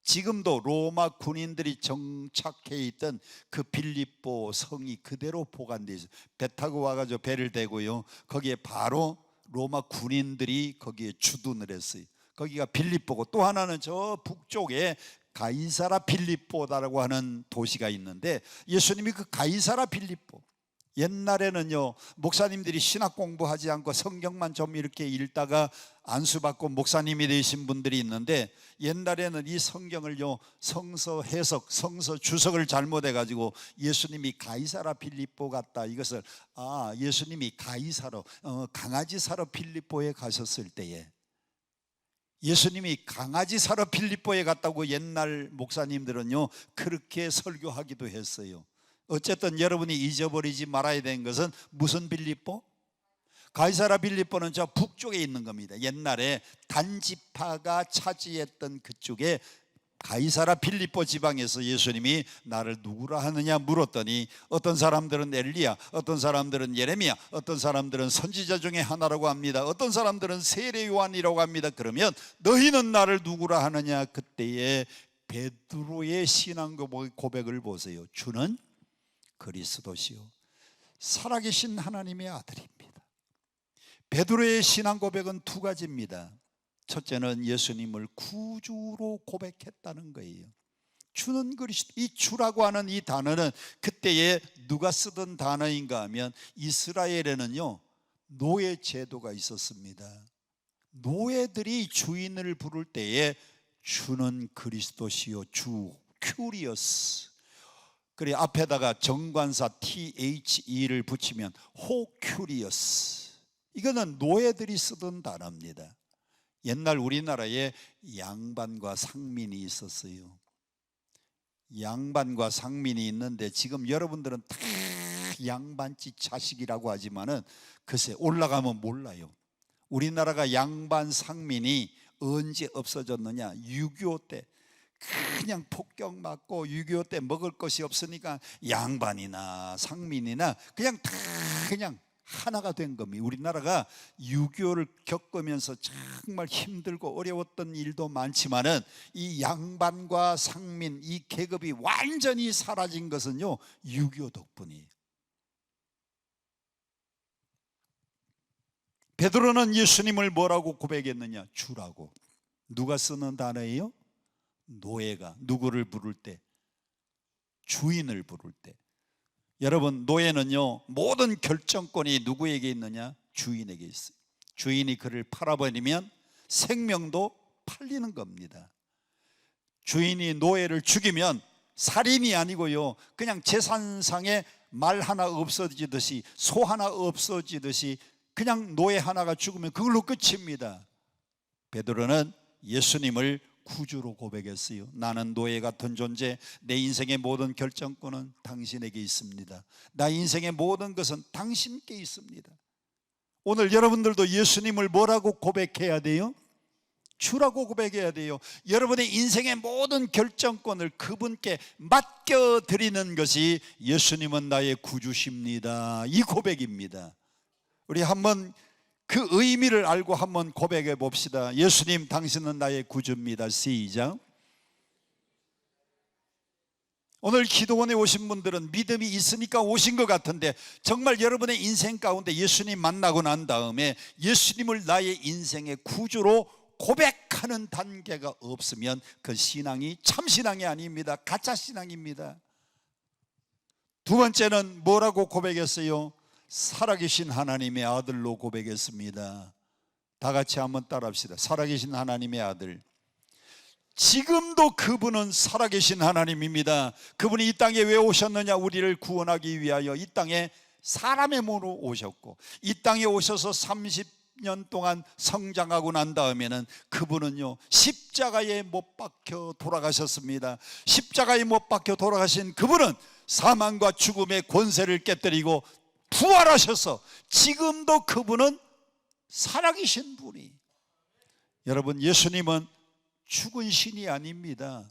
지금도 로마 군인들이 정착해 있던 그 빌립보 성이 그대로 보관되어 있어요. 배 타고 와가지고 배를 대고요 거기에 바로 로마 군인들이 거기에 주둔을 했어요. 거기가 빌립보고, 또 하나는 저 북쪽에 가이사라 빌립보라고 하는 도시가 있는데 예수님이 그 가이사라 빌립보, 옛날에는요 목사님들이 신학 공부하지 않고 성경만 좀 이렇게 읽다가 안수받고 목사님이 되신 분들이 있는데, 옛날에는 이 성경을요 성서 해석, 성서 주석을 잘못해 가지고 예수님이 가이사라 빌립보 갔다, 이것을 예수님이 가이사로 강아지 사러 빌립보에 가셨을 때에 예수님이 강아지 사러 빌립보에 갔다고 옛날 목사님들은요 그렇게 설교하기도 했어요. 어쨌든 여러분이 잊어버리지 말아야 되는 것은 무슨 빌립보? 가이사라 빌립보는 저 북쪽에 있는 겁니다. 옛날에 단지파가 차지했던 그쪽에 가이사라 빌립보 지방에서 예수님이 나를 누구라 하느냐 물었더니 어떤 사람들은 엘리야, 어떤 사람들은 예레미야, 어떤 사람들은 선지자 중에 하나라고 합니다. 어떤 사람들은 세례 요한이라고 합니다. 그러면 너희는 나를 누구라 하느냐? 그때에 베드로의 신앙 고백을 보세요. 주는 그리스도시요 살아계신 하나님의 아들입니다. 베드로의 신앙 고백은 2가지입니다. 첫째는 예수님을 구주로 고백했다는 거예요. 주는 그리스도. 이 주라고 하는 이 단어는 그때에 누가 쓰던 단어인가 하면 이스라엘에는요 노예 제도가 있었습니다. 노예들이 주인을 부를 때에 주는 그리스도시요 주 큐리어스, 그래 앞에다가 정관사 THE를 붙이면 호큐리어스. 이거는 노예들이 쓰던 단어입니다. 옛날 우리나라에 양반과 상민이 있었어요. 양반과 상민이 있는데 지금 여러분들은 다 양반집 자식이라고 하지만은 글쎄 올라가면 몰라요. 우리나라가 양반 상민이 언제 없어졌느냐? 6.25 때 그냥 폭격 맞고 6.25 때 먹을 것이 없으니까 양반이나 상민이나 그냥 다 그냥 하나가 된 겁니다. 우리나라가 6.25를 겪으면서 정말 힘들고 어려웠던 일도 많지만은 이 양반과 상민 이 계급이 완전히 사라진 것은요 6.25 덕분이에요. 베드로는 예수님을 뭐라고 고백했느냐? 주라고. 누가 쓰는 단어예요? 노예가 누구를 부를 때? 주인을 부를 때. 여러분 노예는요 모든 결정권이 누구에게 있느냐? 주인에게 있어요. 주인이 그를 팔아버리면 생명도 팔리는 겁니다. 주인이 노예를 죽이면 살인이 아니고요 그냥 재산상에 말 하나 없어지듯이 소 하나 없어지듯이 그냥 노예 하나가 죽으면 그걸로 끝입니다. 베드로는 예수님을 구주로 고백했어요. 나는 노예 같은 존재, 내 인생의 모든 결정권은 당신에게 있습니다. 나 인생의 모든 것은 당신께 있습니다. 오늘 여러분들도 예수님을 뭐라고 고백해야 돼요? 주라고 고백해야 돼요. 여러분의 인생의 모든 결정권을 그분께 맡겨드리는 것이 예수님은 나의 구주십니다, 이 고백입니다. 우리 한번 그 의미를 알고 한번 고백해 봅시다. 예수님 당신은 나의 구주입니다. 시작. 오늘 기도원에 오신 분들은 믿음이 있으니까 오신 것 같은데 정말 여러분의 인생 가운데 예수님 만나고 난 다음에 예수님을 나의 인생의 구주로 고백하는 단계가 없으면 그 신앙이 참신앙이 아닙니다. 가짜 신앙입니다. 두 번째는 뭐라고 고백했어요? 살아계신 하나님의 아들로 고백했습니다. 다 같이 한번 따라합시다. 살아계신 하나님의 아들. 지금도 그분은 살아계신 하나님입니다. 그분이 이 땅에 왜 오셨느냐? 우리를 구원하기 위하여 이 땅에 사람의 몸으로 오셨고 이 땅에 오셔서 30년 동안 성장하고 난 다음에는 그분은요 십자가에 못 박혀 돌아가셨습니다. 십자가에 못 박혀 돌아가신 그분은 사망과 죽음의 권세를 깨뜨리고 부활하셔서 지금도 그분은 살아계신 분이. 여러분 예수님은 죽은 신이 아닙니다.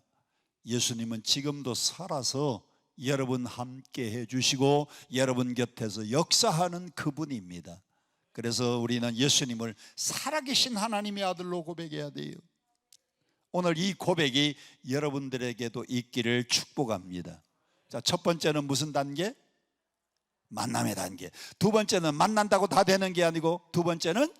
예수님은 지금도 살아서 여러분 함께 해주시고 여러분 곁에서 역사하는 그분입니다. 그래서 우리는 예수님을 살아계신 하나님의 아들로 고백해야 돼요. 오늘 이 고백이 여러분들에게도 있기를 축복합니다. 자, 첫 번째는 무슨 단계? 만남의 단계. 두 번째는 만난다고 다 되는 게 아니고 두 번째는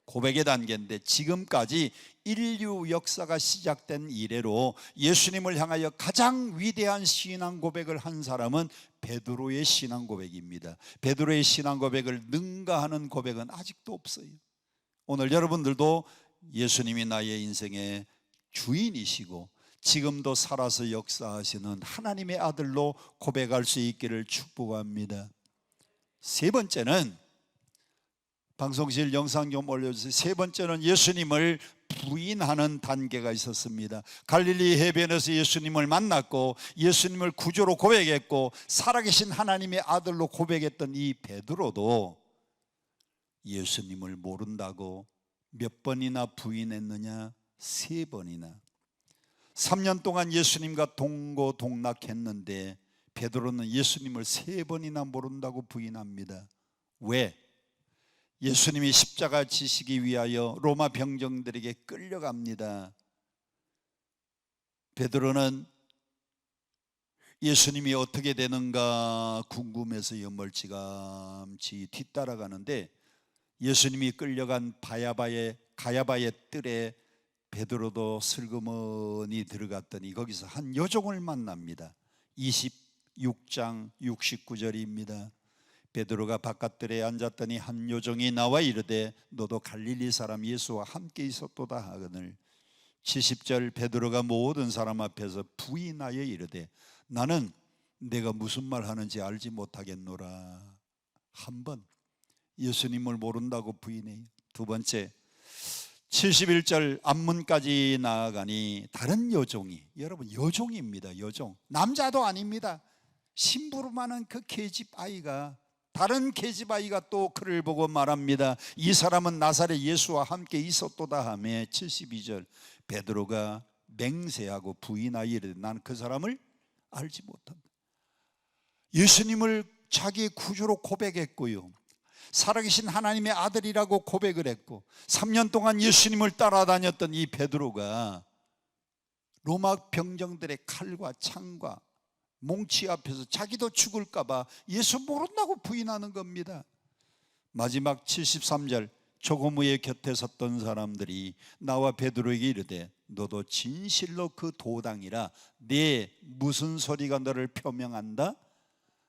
고백의 단계인데 지금까지 인류 역사가 시작된 이래로 예수님을 향하여 가장 위대한 신앙 고백을 한 사람은 베드로의 신앙 고백입니다. 베드로의 신앙 고백을 능가하는 고백은 아직도 없어요. 오늘 여러분들도 예수님이 나의 인생의 주인이시고 지금도 살아서 역사하시는 하나님의 아들로 고백할 수 있기를 축복합니다. 세 번째는 방송실 영상 좀 올려주세요. 세 번째는 예수님을 부인하는 단계가 있었습니다. 갈릴리 해변에서 예수님을 만났고 예수님을 구주로 고백했고 살아계신 하나님의 아들로 고백했던 이 베드로도 예수님을 모른다고 몇 번이나 부인했느냐? 세 번이나. 3년 동안 예수님과 동고동락했는데 베드로는 예수님을 세 번이나 모른다고 부인합니다. 왜? 예수님이 십자가 지시기 위하여 로마 병정들에게 끌려갑니다. 베드로는 예수님이 어떻게 되는가 궁금해서 멀찌감치 뒤따라가는데 예수님이 끌려간 가야바의 뜰에 베드로도 슬그머니 들어갔더니 거기서 한 여종을 만납니다. 26장 69절입니다. 베드로가 바깥들에 앉았더니 한 여종이 나와 이르되 너도 갈릴리 사람 예수와 함께 있었도다 하거늘 70절 베드로가 모든 사람 앞에서 부인하여 이르되 나는 내가 무슨 말 하는지 알지 못하겠노라. 한 번 예수님을 모른다고 부인해요. 두 번째, 71절 앞문까지 나아가니 다른 여종이, 여러분 여종입니다. 여종, 남자도 아닙니다. 심부름하는 그 계집 아이가, 다른 계집 아이가 또 그를 보고 말합니다. 이 사람은 나사렛 예수와 함께 있었도다 하며 72절 베드로가 맹세하고 부인하여 이르되 나는 그 사람을 알지 못한다. 예수님을 자기의 구주로 고백했고요, 살아계신 하나님의 아들이라고 고백을 했고 3년 동안 예수님을 따라다녔던 이 베드로가 로마 병정들의 칼과 창과 몽치 앞에서 자기도 죽을까 봐 예수 모른다고 부인하는 겁니다. 마지막 73절 조금 후에 곁에 섰던 사람들이 나와 베드로에게 이르되 너도 진실로 그 도당이라 네 무슨 소리가 너를 표명한다?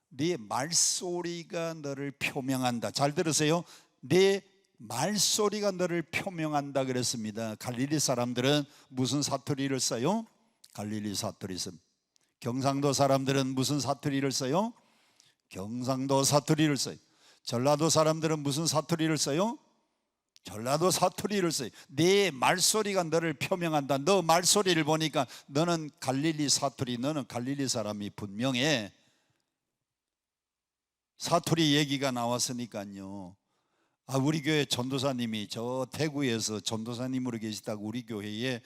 네 말소리가 너를 표명한다. 잘 들으세요. 네 말소리가 너를 표명한다 그랬습니다. 갈릴리 사람들은 무슨 사투리를 써요? 갈릴리 사투리 씁니다. 경상도 사람들은 무슨 사투리를 써요? 경상도 사투리를 써요. 전라도 사람들은 무슨 사투리를 써요? 전라도 사투리를 써요. 네 말소리가 너를 표명한다. 너 말소리를 보니까 너는 갈릴리 사투리, 너는 갈릴리 사람이 분명해. 사투리 얘기가 나왔으니까요. 우리 교회 전도사님이 저 대구에서 전도사님으로 계시다고 우리 교회에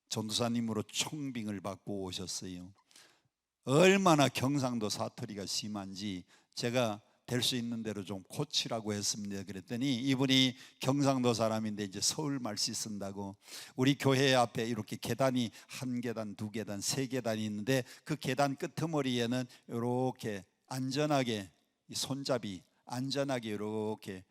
전도사님으로 총빙을 받고 오셨어요. 얼마나 경상도 사투리가 심한지 제가 될 수 있는 대로 좀 고치라고 했습니다. 그랬더니 이분이 경상도 사람인데 이제 서울 말씨 쓴다고, 우리 교회 앞에 이렇게 계단이 한 계단, 두 계단, 세 계단이 있는데 그 계단 끄트머리에는 이렇게 안전하게 손잡이 안전하게 이렇게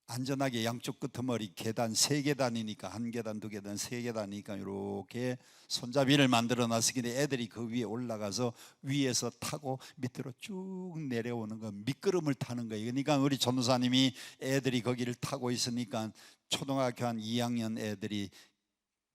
안전하게 양쪽 끄트머리 계단 세 계단이니까 한 계단, 두 계단, 세 계단이니까 이렇게 손잡이를 만들어 놨으니 애들이 그 위에 올라가서 위에서 타고 밑으로 쭉 내려오는 거, 미끄럼을 타는 거예요. 그러니까 우리 전도사님이 애들이 거기를 타고 있으니까 초등학교 한 2학년 애들이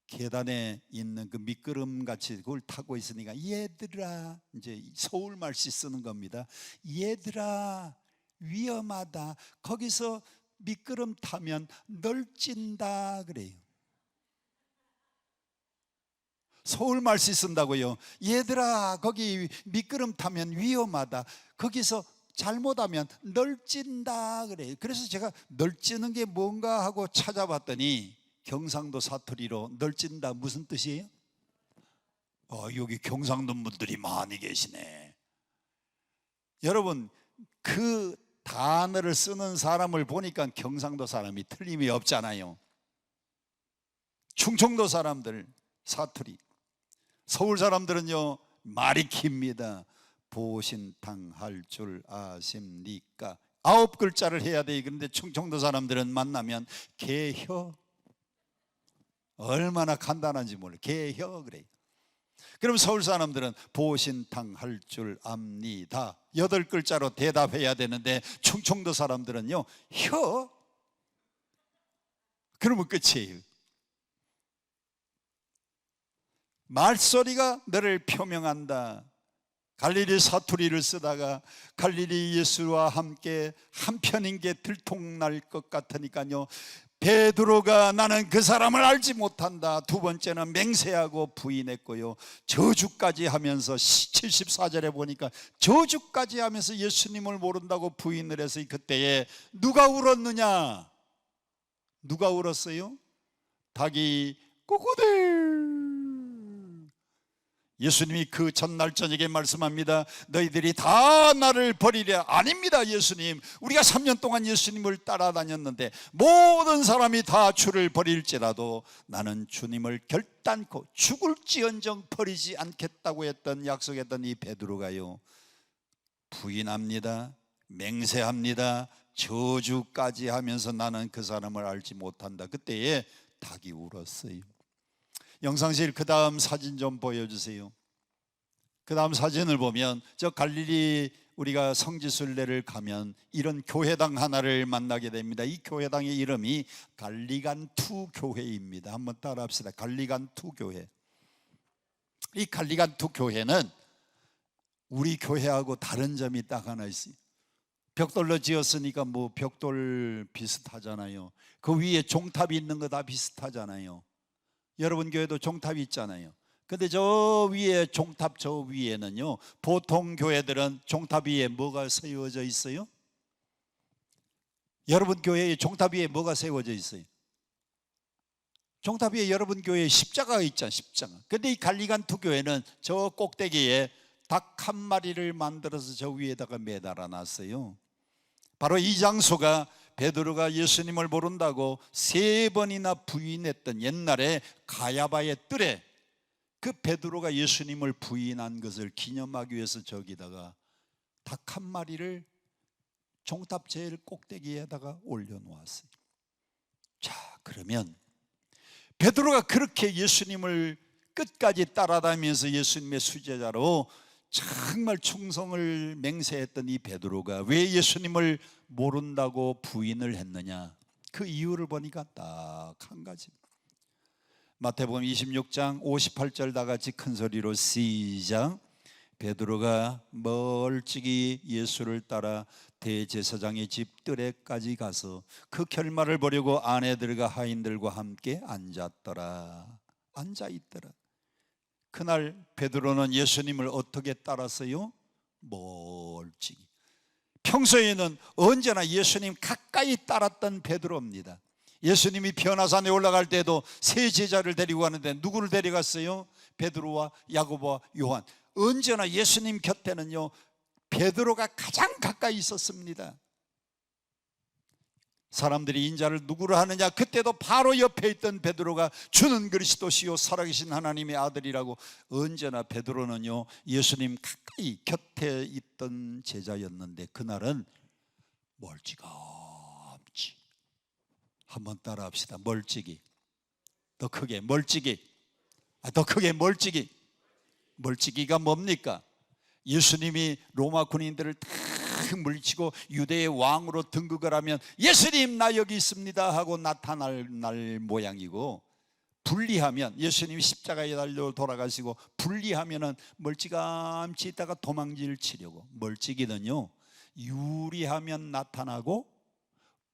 계단에 있는 그 미끄럼 같이 그걸 타고 있으니까 얘들아, 이제 서울 말씨 쓰는 겁니다. 얘들아 위험하다. 거기서 미끄럼 타면 널찐다 그래요. 서울 말씨 쓴다고요. 얘들아 거기 미끄럼 타면 위험하다. 거기서 잘못하면 널찐다 그래요. 그래서 제가 널찌는 게 뭔가 하고 찾아봤더니 경상도 사투리로 널찐다 무슨 뜻이에요? 여기 경상도 분들이 많이 계시네. 여러분 그 단어를 쓰는 사람을 보니까 경상도 사람이 틀림이 없잖아요. 충청도 사람들 사투리, 서울 사람들은요 말이 깁니다. 보신탕 할 줄 아십니까? 9글자를 해야 돼. 그런데 충청도 사람들은 만나면 개혀, 얼마나 간단한지 몰라. 개혀 그래요. 그럼 서울 사람들은 보신탕 할 줄 압니다. 8글자로 대답해야 되는데 충청도 사람들은요 혀, 그러면 끝이에요. 말소리가 너를 표명한다. 갈릴리 사투리를 쓰다가 갈릴리 예수와 함께 한편인 게 들통날 것 같으니까요 베드로가 나는 그 사람을 알지 못한다. 두 번째는 맹세하고 부인했고요, 저주까지 하면서 74절에 보니까 저주까지 하면서 예수님을 모른다고 부인을 해서 그때에 누가 울었느냐? 누가 울었어요? 닭이 꼬꼬들. 예수님이 그 전날 저녁에 말씀합니다. 너희들이 다 나를 버리랴. 아닙니다 예수님, 우리가 3년 동안 예수님을 따라다녔는데 모든 사람이 다 주를 버릴지라도 나는 주님을 결단코 죽을지언정 버리지 않겠다고 했던, 약속했던 이 베드로가요 부인합니다. 맹세합니다. 저주까지 하면서 나는 그 사람을 알지 못한다. 그때에 닭이 울었어요. 영상실 그 다음 사진 좀 보여주세요. 그 다음 사진을 보면 저 갈릴리 우리가 성지순례를 가면 이런 교회당 하나를 만나게 됩니다. 이 교회당의 이름이 갈리간투 교회입니다. 한번 따라 합시다. 갈리간투 교회. 이 갈리간투 교회는 우리 교회하고 다른 점이 딱 하나 있어요. 벽돌로 지었으니까 뭐 벽돌 비슷하잖아요. 그 위에 종탑이 있는 거 다 비슷하잖아요. 여러분 교회도 종탑이 있잖아요. 근데 저 위에 종탑 저 위에는요, 보통 교회들은 종탑 위에 뭐가 세워져 있어요? 여러분 교회에 종탑 위에 뭐가 세워져 있어요? 종탑 위에 여러분 교회에 십자가가 있잖아요. 십자가. 근데 이 갈리간투 교회는 저 꼭대기에 닭 한 마리를 만들어서 저 위에다가 매달아 놨어요. 바로 이 장소가 베드로가 예수님을 모른다고 3번이나 부인했던 옛날에 가야바의 뜰에 그 베드로가 예수님을 부인한 것을 기념하기 위해서 저기다가 닭 한 마리를 종탑 제일 꼭대기에다가 올려놓았어요. 자, 그러면 베드로가 그렇게 예수님을 끝까지 따라다니면서 예수님의 수제자로 정말 충성을 맹세했던 이 베드로가 왜 예수님을 모른다고 부인을 했느냐? 그 이유를 보니까 딱 한 가지입니다. 마태복음 26장 58절 다 같이 큰 소리로 시작. 베드로가 멀찍이 예수를 따라 대제사장의 집 뜰에까지 가서 그 결말을 보려고 아내들과 하인들과 함께 앉았더라. 앉아있더라. 그날 베드로는 예수님을 어떻게 따랐어요? 멀찍이. 평소에는 언제나 예수님 가까이 따랐던 베드로입니다. 예수님이 변화산에 올라갈 때도 세 제자를 데리고 가는데 누구를 데려갔어요? 베드로와 야고보와 요한. 언제나 예수님 곁에는요, 베드로가 가장 가까이 있었습니다. 사람들이 인자를 누구로 하느냐, 그때도 바로 옆에 있던 베드로가 주는 그리스도시요 살아계신 하나님의 아들이라고 언제나 베드로는요 예수님 가까이 곁에 있던 제자였는데 그날은 멀찌감치. 한번 따라합시다. 멀찍이. 더 크게 멀찍이. 더 크게 멀찍이. 멀찍이가 뭡니까? 예수님이 로마 군인들을 다 물리치고 유대의 왕으로 등극을 하면 예수님 나 여기 있습니다 하고 나타날 날 모양이고, 분리하면 예수님이 십자가에 달려 돌아가시고 분리하면은 멀찌감치 있다가 도망질 치려고. 멀찍이는요 유리하면 나타나고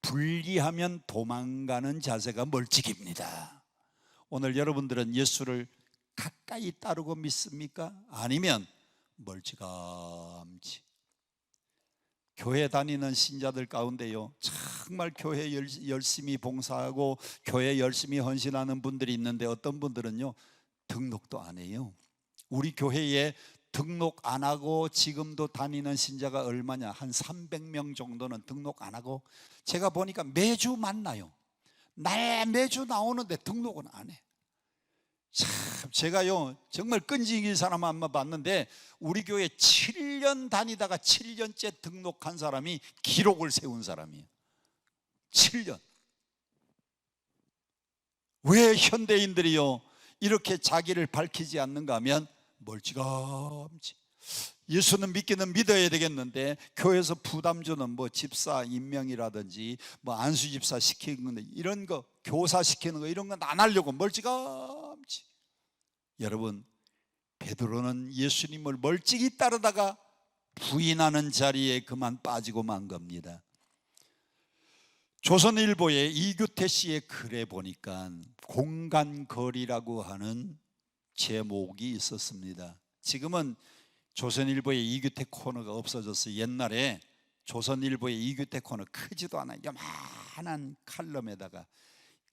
분리하면 도망가는 자세가 멀찍입니다. 오늘 여러분들은 예수를 가까이 따르고 믿습니까? 아니면 멀찌감치. 교회 다니는 신자들 가운데요 정말 교회 열심히 봉사하고 교회 열심히 헌신하는 분들이 있는데 어떤 분들은요 등록도 안 해요. 우리 교회에 등록 안 하고 지금도 다니는 신자가 얼마냐? 한 300명 정도는 등록 안 하고, 제가 보니까 매주 만나요. 매주 나오는데 등록은 안 해. 참, 제가요 정말 끈질긴 사람 한번 봤는데 우리 교회 7년 다니다가 7년째 등록한 사람이 기록을 세운 사람이에요. 7년. 왜 현대인들이요 이렇게 자기를 밝히지 않는가 하면 멀찌감치. 예수는 믿기는 믿어야 되겠는데 교회에서 부담 주는 뭐 집사 임명이라든지 뭐 안수 집사 시키는 거, 이런 거 교사 시키는 거, 이런 건 안 하려고 멀찌감치. 여러분, 베드로는 예수님을 멀찍이 따르다가 부인하는 자리에 그만 빠지고 만 겁니다. 조선일보의 이규태 씨의 글에 보니까 공간거리라고 하는 제목이 있었습니다. 지금은 조선일보의 이규태 코너가 없어졌어요. 옛날에 조선일보의 이규태 코너 크지도 않아 요만한 칼럼에다가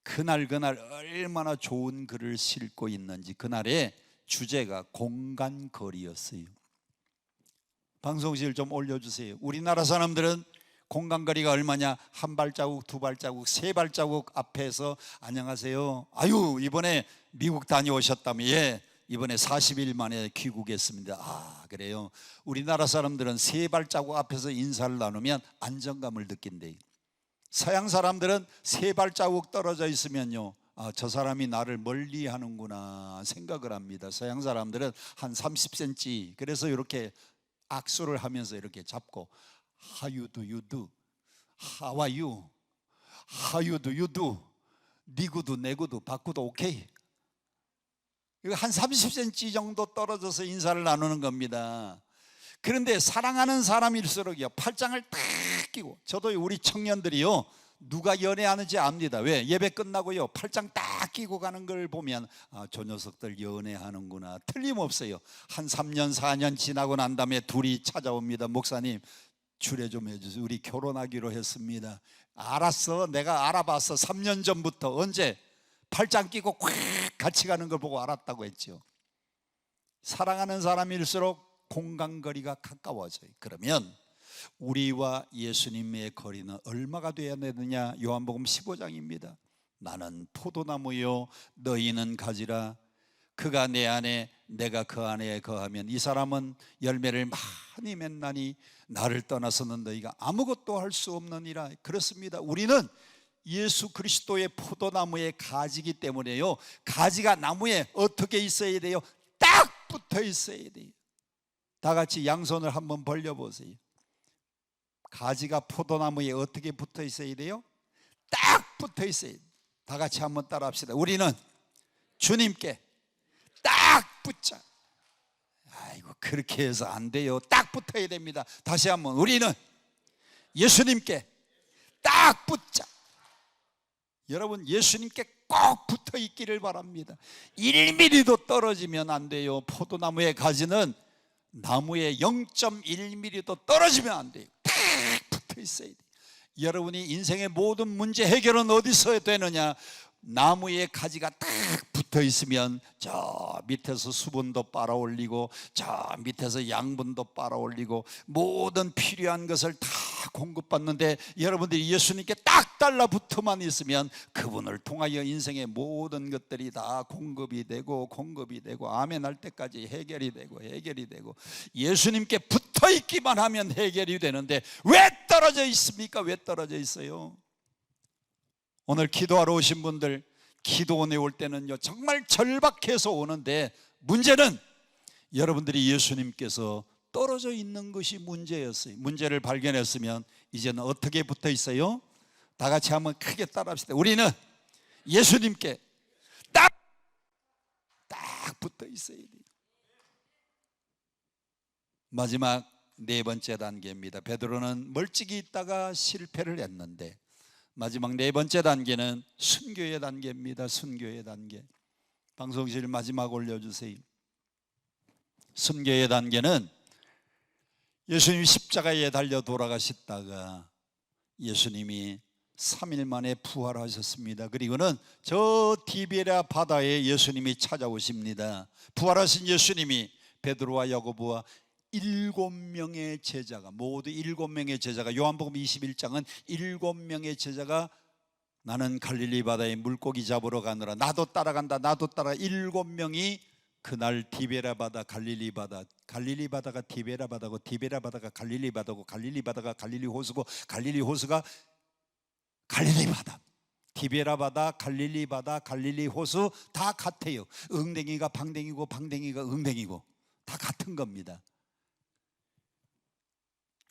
그날 얼마나 좋은 글을 싣고 있는지. 그날의 주제가 공간거리였어요. 방송실 좀 올려주세요. 우리나라 사람들은 공간거리가 얼마냐? 한 발자국, 두 발자국, 세 발자국 앞에서 안녕하세요. 아유 이번에 미국 다녀오셨다며. 예, 이번에 40일 만에 귀국했습니다. 아 그래요? 우리나라 사람들은 세 발자국 앞에서 인사를 나누면 안정감을 느낀대요. 서양 사람들은 세 발자국 떨어져 있으면요 아, 저 사람이 나를 멀리 하는구나 생각을 합니다. 서양 사람들은 한 30cm. 그래서 이렇게 악수를 하면서 이렇게 잡고 How do you do? How are you? How do you do? 니구도 내구도 바꾸도 오케이. 이거 한 30cm 정도 떨어져서 인사를 나누는 겁니다. 그런데 사랑하는 사람일수록요 팔짱을 딱 끼고, 저도 우리 청년들이요 누가 연애하는지 압니다. 왜? 예배 끝나고요 팔짱 딱 끼고 가는 걸 보면 저 녀석들 연애하는구나. 틀림없어요. 한 3년 4년 지나고 난 다음에 둘이 찾아옵니다. 목사님 주례 좀 해주세요. 우리 결혼하기로 했습니다. 알았어, 내가 알아봤어. 3년 전부터. 언제? 팔짱 끼고 콱 같이 가는 걸 보고 알았다고 했죠. 사랑하는 사람일수록 공간거리가 가까워져요. 그러면 우리와 예수님의 거리는 얼마가 되어야 되느냐? 요한복음 15장입니다. 나는 포도나무요 너희는 가지라. 그가 내 안에 내가 그 안에 거하면 이 사람은 열매를 많이 맺나니 나를 떠나서는 너희가 아무것도 할 수 없느니라. 그렇습니다. 우리는 예수 그리스도의 포도나무의 가지이기 때문에요, 가지가 나무에 어떻게 있어야 돼요? 딱 붙어 있어야 돼요. 다 같이 양손을 한번 벌려보세요. 가지가 포도나무에 어떻게 붙어 있어야 돼요? 딱 붙어 있어야 돼요. 다 같이 한번 따라 합시다. 우리는 주님께 딱 붙자. 아이고, 그렇게 해서 안 돼요. 딱 붙어야 됩니다. 다시 한번, 우리는 예수님께 딱 붙자. 여러분, 예수님께 꼭 붙어 있기를 바랍니다. 1mm도 떨어지면 안 돼요. 포도나무의 가지는 나무에 0.1mm도 떨어지면 안 돼요. 딱 붙어 있어야 돼요. 여러분이 인생의 모든 문제 해결은 어디서 되느냐? 나무의 가지가 딱 붙어 있으면 저 밑에서 수분도 빨아올리고 저 밑에서 양분도 빨아올리고 모든 필요한 것을 다 공급받는데, 여러분들이 예수님께 딱 달라붙어만 있으면 그분을 통하여 인생의 모든 것들이 다 공급이 되고 아멘 할 때까지 해결이 되고 예수님께 붙어 있기만 하면 해결이 되는데 왜 떨어져 있습니까? 왜 떨어져 있어요? 오늘 기도하러 오신 분들, 기도원에 올 때는요 정말 절박해서 오는데, 문제는 여러분들이 예수님께서 떨어져 있는 것이 문제였어요. 문제를 발견했으면 이제는 어떻게 붙어 있어요? 다 같이 한번 크게 따라합시다. 우리는 예수님께 딱 붙어 있어야 돼요. 마지막 네 번째 단계입니다. 베드로는 멀찍이 있다가 실패를 했는데, 마지막 네 번째 단계는 순교의 단계입니다. 순교의 단계. 방송실 마지막 올려주세요. 순교의 단계는 예수님이 십자가에 달려 돌아가셨다가 예수님이 3일 만에 부활하셨습니다. 그리고는 저 디베랴 바다에 예수님이 찾아오십니다. 부활하신 예수님이 베드로와 야고보와 7명의 제자가, 모두 7명의 제자가, 요한복음 21장은 7명의 제자가 나는 갈릴리 바다에 물고기 잡으러 가느라 나도 따라간다, 나도 따라. 7명이 그날 디베랴 바다, 갈릴리 바다가 디베랴 바다고, 디베랴 바다가 갈릴리 바다고, 갈릴리 바다가 갈릴리 호수고, 갈릴리 호수가 갈릴리 바다. 디베랴 바다, 갈릴리 바다, 갈릴리 호수 다 같아요. 응댕이가 방댕이고 방댕이가 응댕이고 다 같은 겁니다.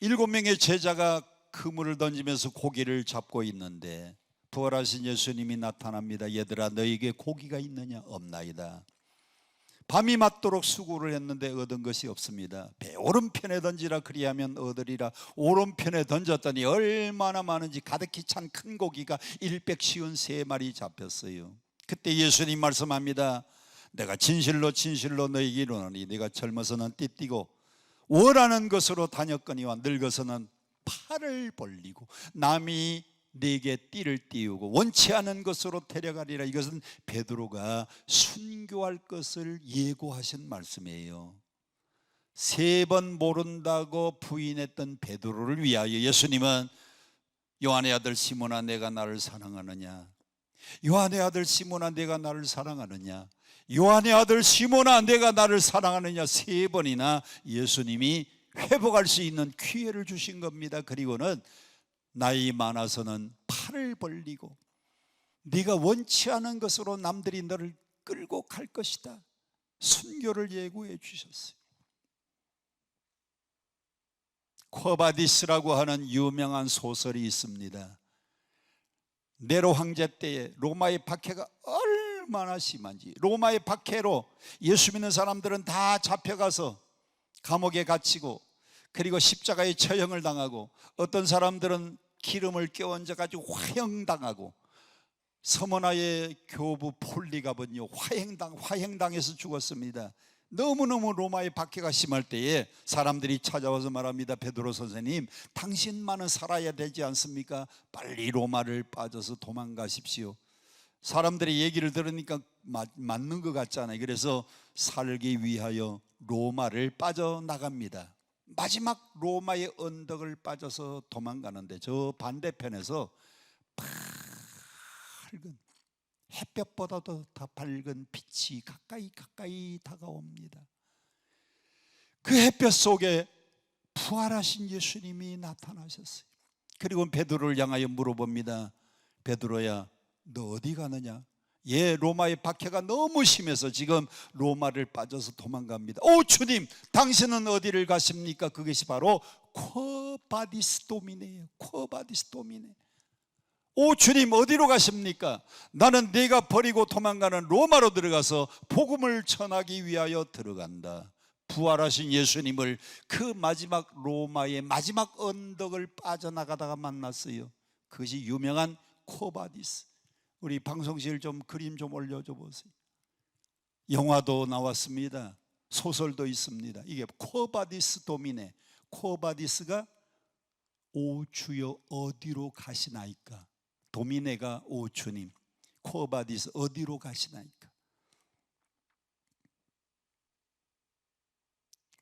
7명의 제자가 그물을 던지면서 고기를 잡고 있는데 부활하신 예수님이 나타납니다. 얘들아, 너에게 고기가 있느냐? 없나이다. 밤이 맞도록 수고를 했는데 얻은 것이 없습니다. 배 오른편에 던지라, 그리하면 얻으리라. 오른편에 던졌더니 얼마나 많은지 가득히 찬 큰 고기가 153마리 잡혔어요. 그때 예수님 말씀합니다. 내가 진실로 진실로 너에게 이르노니 네가 젊어서는 띠띠고 원하는 것으로 다녔거니와 늙어서는 팔을 벌리고 남이 네게 띠를 띄우고 원치 않은 것으로 데려가리라. 이것은 베드로가 순교할 것을 예고하신 말씀이에요. 3번 모른다고 부인했던 베드로를 위하여 예수님은 요한의 아들 시몬아, 내가 나를 사랑하느냐? 요한의 아들 시몬아, 내가 나를 사랑하느냐? 요한의 아들 시몬아, 내가 나를 사랑하느냐? 3번이나 예수님이 회복할 수 있는 기회를 주신 겁니다. 그리고는 나이 많아서는 팔을 벌리고 네가 원치 않은 것으로 남들이 너를 끌고 갈 것이다. 순교를 예고해 주셨어요. 쿼바디스라고 하는 유명한 소설이 있습니다. 네로 황제 때에 로마의 박해가 얼마나 심한지, 로마의 박해로 예수 믿는 사람들은 다 잡혀가서 감옥에 갇히고 그리고 십자가에 처형을 당하고, 어떤 사람들은 기름을 껴얹어 가지고 화형당하고, 서머나의 교부 폴리갑은요 화형당해서 죽었습니다. 너무너무 로마의 박해가 심할 때에 사람들이 찾아와서 말합니다. 베드로 선생님, 당신만은 살아야 되지 않습니까? 빨리 로마를 빠져서 도망가십시오. 사람들의 얘기를 들으니까 맞는 것 같잖아요. 그래서 살기 위하여 로마를 빠져나갑니다. 마지막 로마의 언덕을 빠져서 도망가는데, 저 반대편에서 밝은, 햇볕보다도 더 밝은 빛이 가까이 다가옵니다. 그 햇볕 속에 부활하신 예수님이 나타나셨어요. 그리고 베드로를 향하여 물어봅니다. 베드로야, 너 어디 가느냐? 로마의 박해가 너무 심해서 지금 로마를 빠져서 도망갑니다. 오 주님, 당신은 어디를 가십니까? 그것이 바로 쿼 바디스 도미네예요. 쿼 바디스 도미네. 오 주님, 어디로 가십니까? 나는 내가 버리고 도망가는 로마로 들어가서 복음을 전하기 위하여 들어간다. 부활하신 예수님을 그 마지막 로마의 마지막 언덕을 빠져나가다가 만났어요. 그것이 유명한 코바디스. 우리 방송실 좀 그림 좀 올려줘 보세요. 영화도 나왔습니다. 소설도 있습니다. 이게 코바디스 도미네. 코바디스가 오 주여 어디로 가시나이까? 도미네가 오 주님, 코바디스 어디로 가시나이까?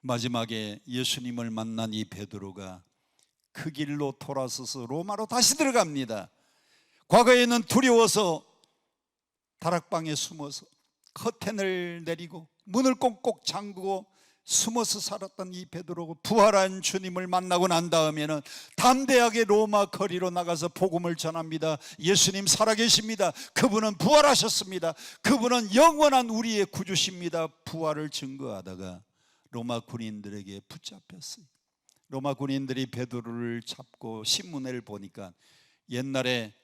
마지막에 예수님을 만난 이 베드로가 그 길로 돌아서서 로마로 다시 들어갑니다. 과거에는 두려워서 다락방에 숨어서 커튼을 내리고 문을 꽁꽁 잠그고 숨어서 살았던 이 베드로가 부활한 주님을 만나고 난 다음에는 담대하게 로마 거리로 나가서 복음을 전합니다. 예수님 살아계십니다. 그분은 부활하셨습니다. 그분은 영원한 우리의 구주십니다. 부활을 증거하다가 로마 군인들에게 붙잡혔어요. 로마 군인들이 베드로를 잡고 신문을 보니까 옛날에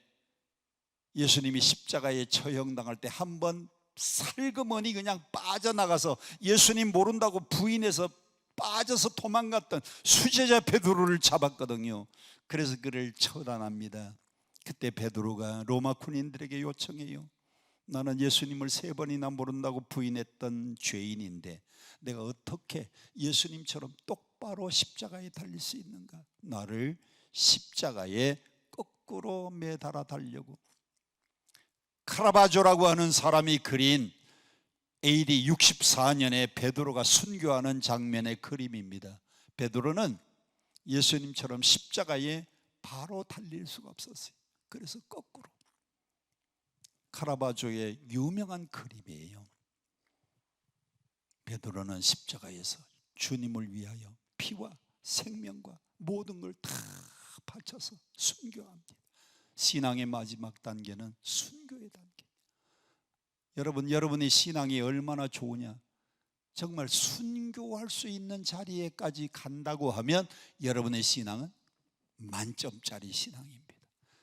예수님이 십자가에 처형당할 때 한 번 살그머니 그냥 빠져나가서 예수님 모른다고 부인해서 빠져서 도망갔던 수제자 베드로를 잡았거든요. 그래서 그를 처단합니다. 그때 베드로가 로마 군인들에게 요청해요. 나는 예수님을 3번이나 모른다고 부인했던 죄인인데 내가 어떻게 예수님처럼 똑바로 십자가에 달릴 수 있는가? 나를 십자가에 거꾸로 매달아 달려고. 카라바조라고 하는 사람이 그린 AD 64년에 베드로가 순교하는 장면의 그림입니다. 베드로는 예수님처럼 십자가에 바로 달릴 수가 없었어요. 그래서 거꾸로. 카라바조의 유명한 그림이에요. 베드로는 십자가에서 주님을 위하여 피와 생명과 모든 걸 다 바쳐서 순교합니다. 신앙의 마지막 단계는 순교의 단계. 여러분의 신앙이 얼마나 좋으냐? 정말 순교할 수 있는 자리에까지 간다고 하면 여러분의 신앙은 만점짜리 신앙입니다.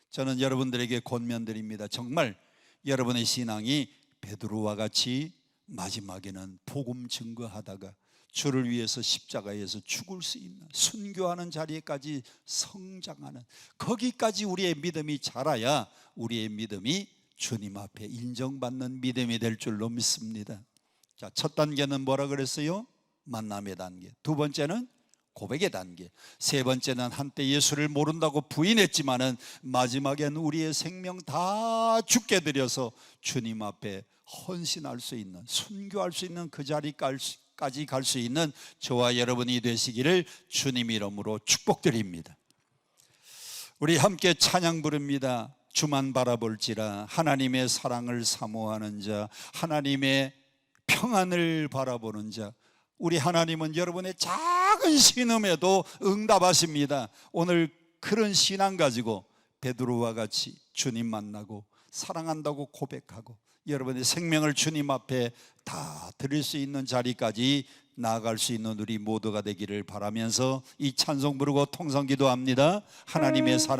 저는 여러분들에게 권면드립니다. 정말 여러분의 신앙이 베드로와 같이 마지막에는 복음 증거하다가 주를 위해서 십자가에서 죽을 수 있는 순교하는 자리에까지 성장하는, 거기까지 우리의 믿음이 자라야 우리의 믿음이 주님 앞에 인정받는 믿음이 될 줄로 믿습니다. 자, 첫 단계는 뭐라 그랬어요? 만남의 단계. 두 번째는 고백의 단계. 세 번째는 한때 예수를 모른다고 부인했지만은 마지막엔 우리의 생명 다 죽게 드려서 주님 앞에 헌신할 수 있는, 순교할 수 있는 그 자리까지 갈 수 있는 저와 여러분이 되시기를 주님 이름으로 축복드립니다. 우리 함께 찬양 부릅니다. 주만 바라볼지라. 하나님의 사랑을 사모하는 자, 하나님의 평안을 바라보는 자. 우리 하나님은 여러분의 작은 신음에도 응답하십니다. 오늘 그런 신앙 가지고 베드로와 같이 주님 만나고 사랑한다고 고백하고 여러분의 생명을 주님 앞에 다 드릴 수 있는 자리까지 나아갈 수 있는 우리 모두가 되기를 바라면서 이 찬송 부르고 통성 기도합니다. 하나님의 사랑